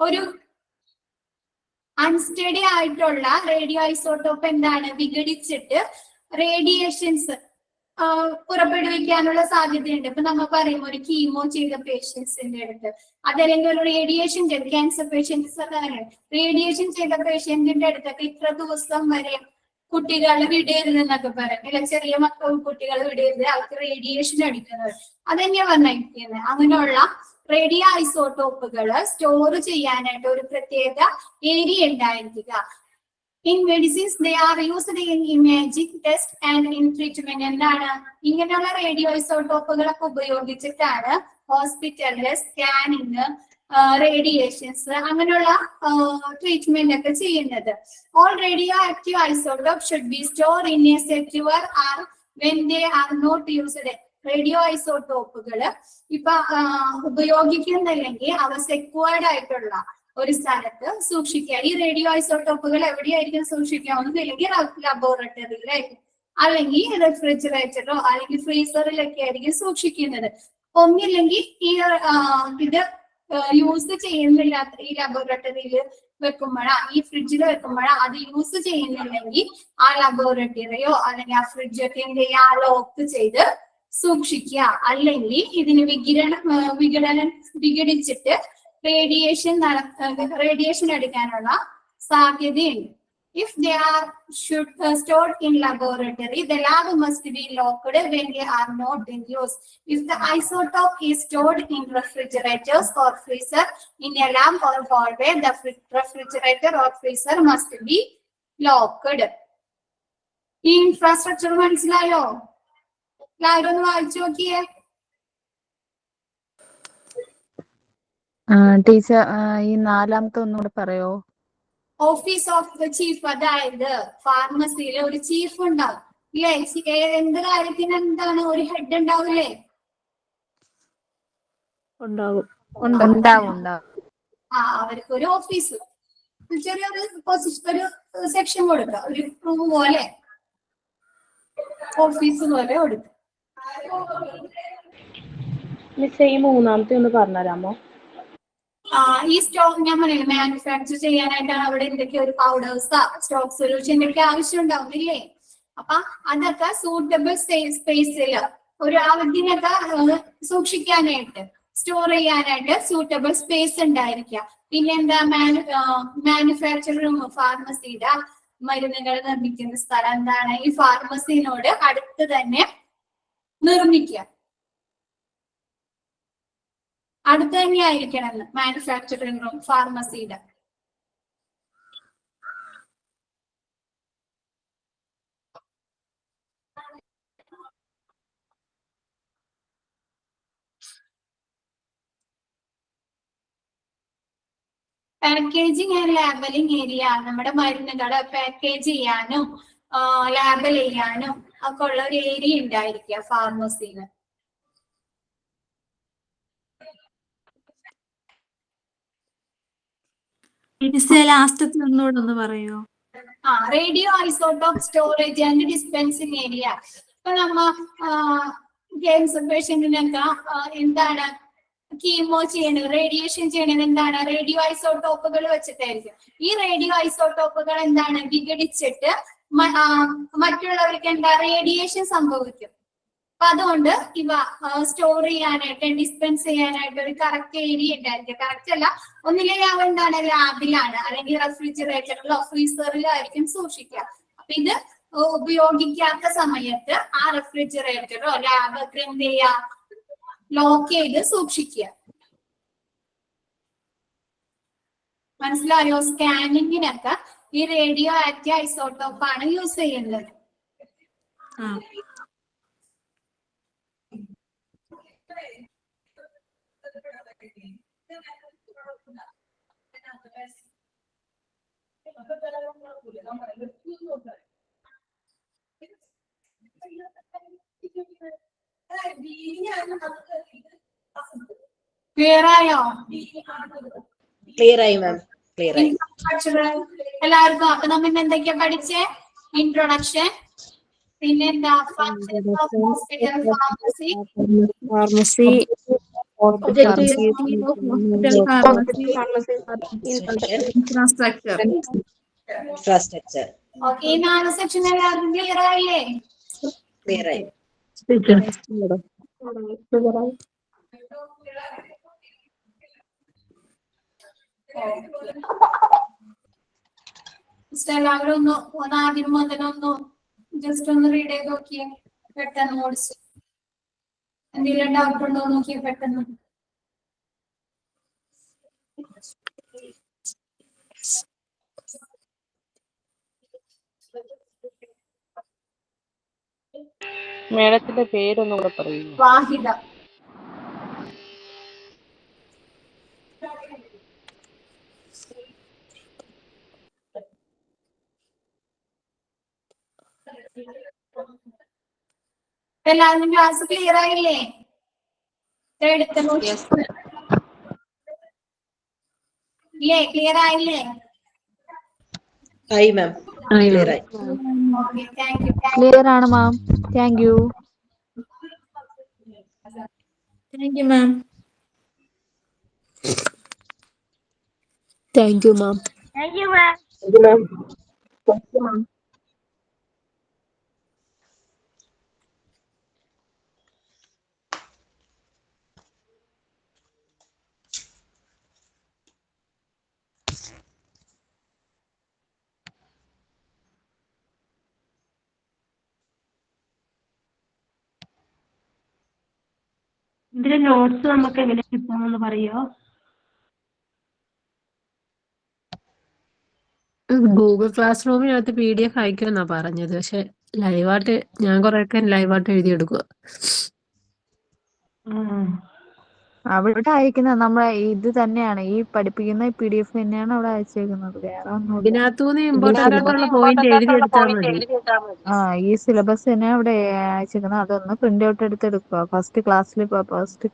ഒരു അൺസ്റ്റഡി ആയിട്ടുള്ള radio isotope എന്താണ്, വിഘടിച്ചിട്ട് റേഡിയേഷൻസ് പുറപ്പെടുവിക്കാനുള്ള സാധ്യതയുണ്ട്. ഇപ്പൊ നമ്മൾ പറയും ഒരു കീമോ ചെയ്ത പേഷ്യൻസിന്റെ അടുത്ത്, അതല്ലെങ്കിൽ ഒരു റേഡിയേഷൻ ചെയ്ത ക്യാൻസർ പേഷ്യൻസ് ഒക്കെ റേഡിയേഷൻ ചെയ്ത പേഷ്യന്റിന്റെ അടുത്തൊക്കെ ഇത്ര ദിവസം വരെ കുട്ടികളെ വിടരുത് എന്നൊക്കെ പറയും. അല്ലെ, ചെറിയ മക്കൾ കുട്ടികളെ വിടരുത്, അവർക്ക് റേഡിയേഷൻ അടിക്കുന്നത്. അതന്നെയാ പറഞ്ഞിരിക്കുന്നത്. അങ്ങനെയുള്ള റേഡിയോ ഐസോട്ടോപ്പുകൾ സ്റ്റോർ ചെയ്യാനായിട്ട് ഒരു പ്രത്യേക ഏരിയ ഉണ്ടായിരിക്കുക. In medicines, they are used in imaging, test and in treatment. എന്താണ് ഇങ്ങനെയുള്ള റേഡിയോ ഐസോട്ടോപ്പുകളൊക്കെ ഉപയോഗിച്ചിട്ടാണ് ഹോസ്പിറ്റലില് സ്കാനിങ്, റേഡിയേഷൻസ് അങ്ങനെയുള്ള ട്രീറ്റ്മെന്റ് ഒക്കെ ചെയ്യുന്നത്. All radioactive isotopes should be stored in a secure or when they are not used. Radio ഐസോട്ടോപ്പുകൾ ഇപ്പൊ ഉപയോഗിക്കുന്നില്ലെങ്കിൽ അവ സെക്യൂർഡ് ആയിട്ടുള്ള ഒരു സ്ഥലത്ത് സൂക്ഷിക്കുക. ഈ റേഡിയോ ഐസോട്ടോപ്പുകൾ എവിടെയായിരിക്കും സൂക്ഷിക്കുക? ഒന്നുമില്ലെങ്കിൽ ലബോറട്ടറിയിലായിരിക്കും, അല്ലെങ്കിൽ റെഫ്രിജറേറ്ററോ അല്ലെങ്കിൽ ഫ്രീസറിലൊക്കെ ആയിരിക്കും സൂക്ഷിക്കുന്നത്. ഒന്നില്ലെങ്കിൽ ഇത് യൂസ് ചെയ്യുന്നില്ലാത്ത ഈ ലബോറട്ടറിയിൽ വെക്കുമ്പോഴാ, ഈ ഫ്രിഡ്ജിൽ വെക്കുമ്പോഴാ അത് യൂസ് ചെയ്യുന്നില്ലെങ്കിൽ ആ ലബോറട്ടറിയോ അല്ലെങ്കിൽ ആ ഫ്രിഡ്ജൊക്കെ ലോക്ക് ചെയ്ത് സൂക്ഷിക്കുക. അല്ലെങ്കിൽ ഇതിന് വിഘടിച്ചിട്ട് റേഡിയേഷൻ എടുക്കാനുള്ള സാധ്യതയുണ്ട്. If they are stored in laboratory, the lab must be locked when they are not in use. If the isotope is stored in refrigerators or freezer in a lab or hallway, the refrigerator or freezer must be locked. ഈ infrastructure മനസ്സിലായോ? എല്ലാവരും ഒന്ന് വായിച്ചു നോക്കിയേ. Teacher ഈ നാലാമത്തെ ഒന്നുകൂടെ പറയോ? ഓഫീസ് ഓഫ് ദ ചീഫ്, അതായത് ഫാർമസിയിലെ ഒരു ചീഫ് ഉണ്ടാവും ഇല്ലേ? എന്ത് കാര്യത്തിന് എന്താണ് ഒരു ഹെഡ് ഉണ്ടാവില്ലേ? ഉണ്ടാവും. അവർക്ക് ഒരു ഓഫീസ്, ചെറിയൊരു പൊസിഷൻ, ഒരു സെക്ഷൻ കൊടുക്കുക, ഒരു റൂം പോലെ, ഓഫീസ് പോലെ കൊടുക്കുക. ഈ മൂന്നാമത്തെ ഒന്ന് പറഞ്ഞുതരാമോ? ഈ സ്റ്റോക്ക് ഞാൻ പറയില്ല, മാനുഫാക്ചർ ചെയ്യാനായിട്ടാണ് അവിടെ എന്തൊക്കെ ഒരു പൗഡേഴ്സാ സ്റ്റോക്ക് സൊല്യൂഷൻ്റെ ഒക്കെ ആവശ്യം ഉണ്ടാവുന്നില്ലേ? അപ്പൊ അതൊക്കെ സൂട്ടബിൾ സ്പേസിൽ ഒരു അതിനൊക്കെ സൂക്ഷിക്കാനായിട്ട്, സ്റ്റോർ ചെയ്യാനായിട്ട് സൂട്ടബിൾ സ്പേസ് ഉണ്ടായിരിക്കുക. പിന്നെന്താ, മാനുഫാക്ചറിംഗ് ഫാർമസിയുടെ മരുന്നുകൾ നിർമ്മിക്കുന്ന സ്ഥലം എന്താണ്? ഈ ഫാർമസിനോട് അടുത്ത് തന്നെ നിർമ്മിക്കുക, അടുത്ത് തന്നെ ആയിരിക്കണം മാനുഫാക്ചറിംഗ് റൂം ഫാർമസിയുടെ. പാക്കേജിങ് ആൻഡ് ലാബലിംഗ് ഏരിയ, നമ്മുടെ മരുന്നുകളെ പാക്കേജ് ചെയ്യാനും ലാബൽ ചെയ്യാനും ഒക്കെ ഉള്ള ഒരു ഏരിയ ഉണ്ടായിരിക്കുക ഫാർമസിയിൽ. ലാസ്റ്റത്തെ ഒന്നുകൂടെ ഒന്ന് പറയോ? Radio isotope storage and dispensing area. ഇപ്പൊ നമ്മ ക്യാൻസർ പേഷ്യന്റിനൊക്കെ എന്താണ് കീമോ ചെയ്യണത്, റേഡിയേഷൻ ചെയ്യണത് എന്താണ്? റേഡിയോ ഐസോട്ടോപ്പുകൾ വെച്ചിട്ടായിരിക്കും. ഈ റേഡിയോ ഐസോട്ടോപ്പുകൾ എന്താണ്? വിഘടിച്ചിട്ട് മറ്റുള്ളവർക്ക് എന്താ റേഡിയേഷൻ സംഭവിക്കും. അപ്പൊ അതുകൊണ്ട് ഇവ സ്റ്റോർ ചെയ്യാനായിട്ട്, ഡിസ്പെൻസ് ചെയ്യാനായിട്ട് ഒരു കറക്റ്റ് ഏരിയ ഉണ്ടായിരിക്കും. കറക്റ്റ് അല്ല, ഒന്നിലെ അവ എന്താണ് ലാബിലാണ് അല്ലെങ്കിൽ റെഫ്രിജറേറ്ററിലോ ഫ്രീസറിലോ ആയിരിക്കും സൂക്ഷിക്കുക. അപ്പൊ ഇത് ഉപയോഗിക്കാത്ത സമയത്ത് ആ റെഫ്രിജറേറ്ററോ ലാബൊക്കെ എന്ത് ചെയ്യുക, ലോക്ക് ചെയ്ത് സൂക്ഷിക്കുക. മനസ്സിലായോ? സ്കാനിങ്ങിനൊക്കെ ഈ റേഡിയോ ആക്റ്റീവ് ഐസോട്ടോപ്പ് ആണ് യൂസ് ചെയ്യുന്നത്. ക്ലിയർ ആയോ? ക്ലിയർ ആയി മാം, ക്ലിയർ ആയി. എല്ലാവർക്കും. അപ്പൊ നമ്മ ഇന്ന് എന്തൊക്കെയാ പഠിച്ചേ? ഇൻട്രൊഡക്ഷൻ, പിന്നെന്താ ഹോസ്പിറ്റൽ ഫാർമസി, ഇൻഫ്രാസ്ട്രക്ചർ. ഓക്കെ. ഈ 4 സെക്ഷൻ എല്ലാവർക്കും ക്ലിയർ ആയില്ലേ? ക്ലിയർ ആയി. എല്ലാവരും ഒന്ന് ആദ്യം മുതലൊന്ന് ജസ്റ്റ് ഒന്ന് റീഡ് ചെയ്ത് നോക്കിയേ പെട്ടെന്ന്. നോട്ട്സ് എന്തെങ്കിലും ഡൗട്ട് ഉണ്ടോ നോക്കിയേ പെട്ടെന്ന്. മേഡത്തിന്റെ പേരൊന്നും കൂടെ പറയുമോ? വാഹിദ. എല്ലാവരും ക്ലാസ് ക്ലിയർ ആയില്ലേ? ഇല്ലേ? ക്ലിയർ ആയില്ലേ? ആയി മാം, ക്ലിയർ ആയി. ക്ലിയർ ആണ് ma'am. Thank you. Thank you ma'am. Thank you ma'am. Thank you ma'am. ഇതിന്റെ നോട്ട്സ് നമുക്ക് എങ്ങനെ കിട്ടാമെന്ന് പറയോ? ഗൂഗിൾ ക്ലാസ് റൂമിനകത്ത് PDF അയക്കുമെന്നാ പറഞ്ഞത്. പക്ഷെ ലൈവായിട്ട് ഞാൻ കുറെയൊക്കെ ലൈവായിട്ട് എഴുതിയെടുക്കുക. അവിടെ അയക്കുന്ന നമ്മളെ ഇത് തന്നെയാണ്, ഈ പഠിപ്പിക്കുന്ന PDF തന്നെയാണ് അവിടെ അയച്ചേക്കുന്നത്, വേറെ ഒന്നുമില്ല. ഇതിനകത്തുനിന്ന് ഇമ്പോർട്ടന്റ് ആയിട്ടുള്ള പോയിന്റ് എഴുതിയെടുത്താൽ മതി. ഈ സിലബസ് തന്നെ അവിടെ അയച്ചേക്കുന്നത്. അതൊന്ന് പ്രിന്റ് ഔട്ട് എടുത്ത് എടുക്കുക. ഫസ്റ്റ്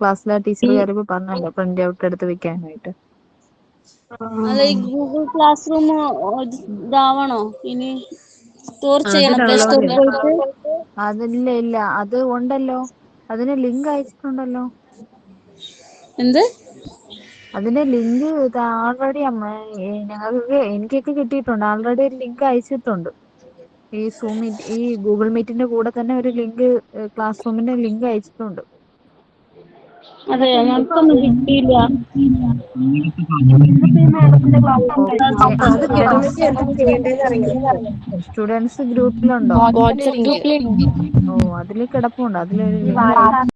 ക്ലാസ്സിലെ ടീച്ചർ കയറിയപ്പോ പറഞ്ഞല്ലോ പ്രിന്റ് ഔട്ട് എടുത്ത് വെക്കാനായിട്ട്. അല്ല ഈ ഗൂഗിൾ ക്ലാസ് റൂം ഇതാവണോ ഇനി സ്റ്റോർ ചെയ്യണം, പ്ലേ സ്റ്റോറിൽ പോയിട്ട്? ഇല്ല അത് ഉണ്ടല്ലോ, അതിന് ലിങ്ക് അയച്ചിട്ടുണ്ടല്ലോ. എന്ത്? അതിന്റെ ലിങ്ക് ആൾറെഡി എനിക്കൊക്കെ കിട്ടിയിട്ടുണ്ട്. ആൾറെഡി ഒരു ലിങ്ക് അയച്ചിട്ടുണ്ട്. ഈ സൂം മീറ്റ്, ഈ ഗൂഗിൾ മീറ്റിന്റെ കൂടെ തന്നെ ഒരു ലിങ്ക്, ക്ലാസ് റൂമിന്റെ ലിങ്ക് അയച്ചിട്ടുണ്ട്. അതെ, ഞങ്ങൾക്കൊന്നും കിട്ടിയില്ല. സ്റ്റുഡൻസ് ഗ്രൂപ്പിലുണ്ടോ? വാട്സ്ആപ്പ് ഗ്രൂപ്പിലുണ്ട്. അതിൽ കിടപ്പുണ്ട്. അതിലൊരു ലിങ്ക്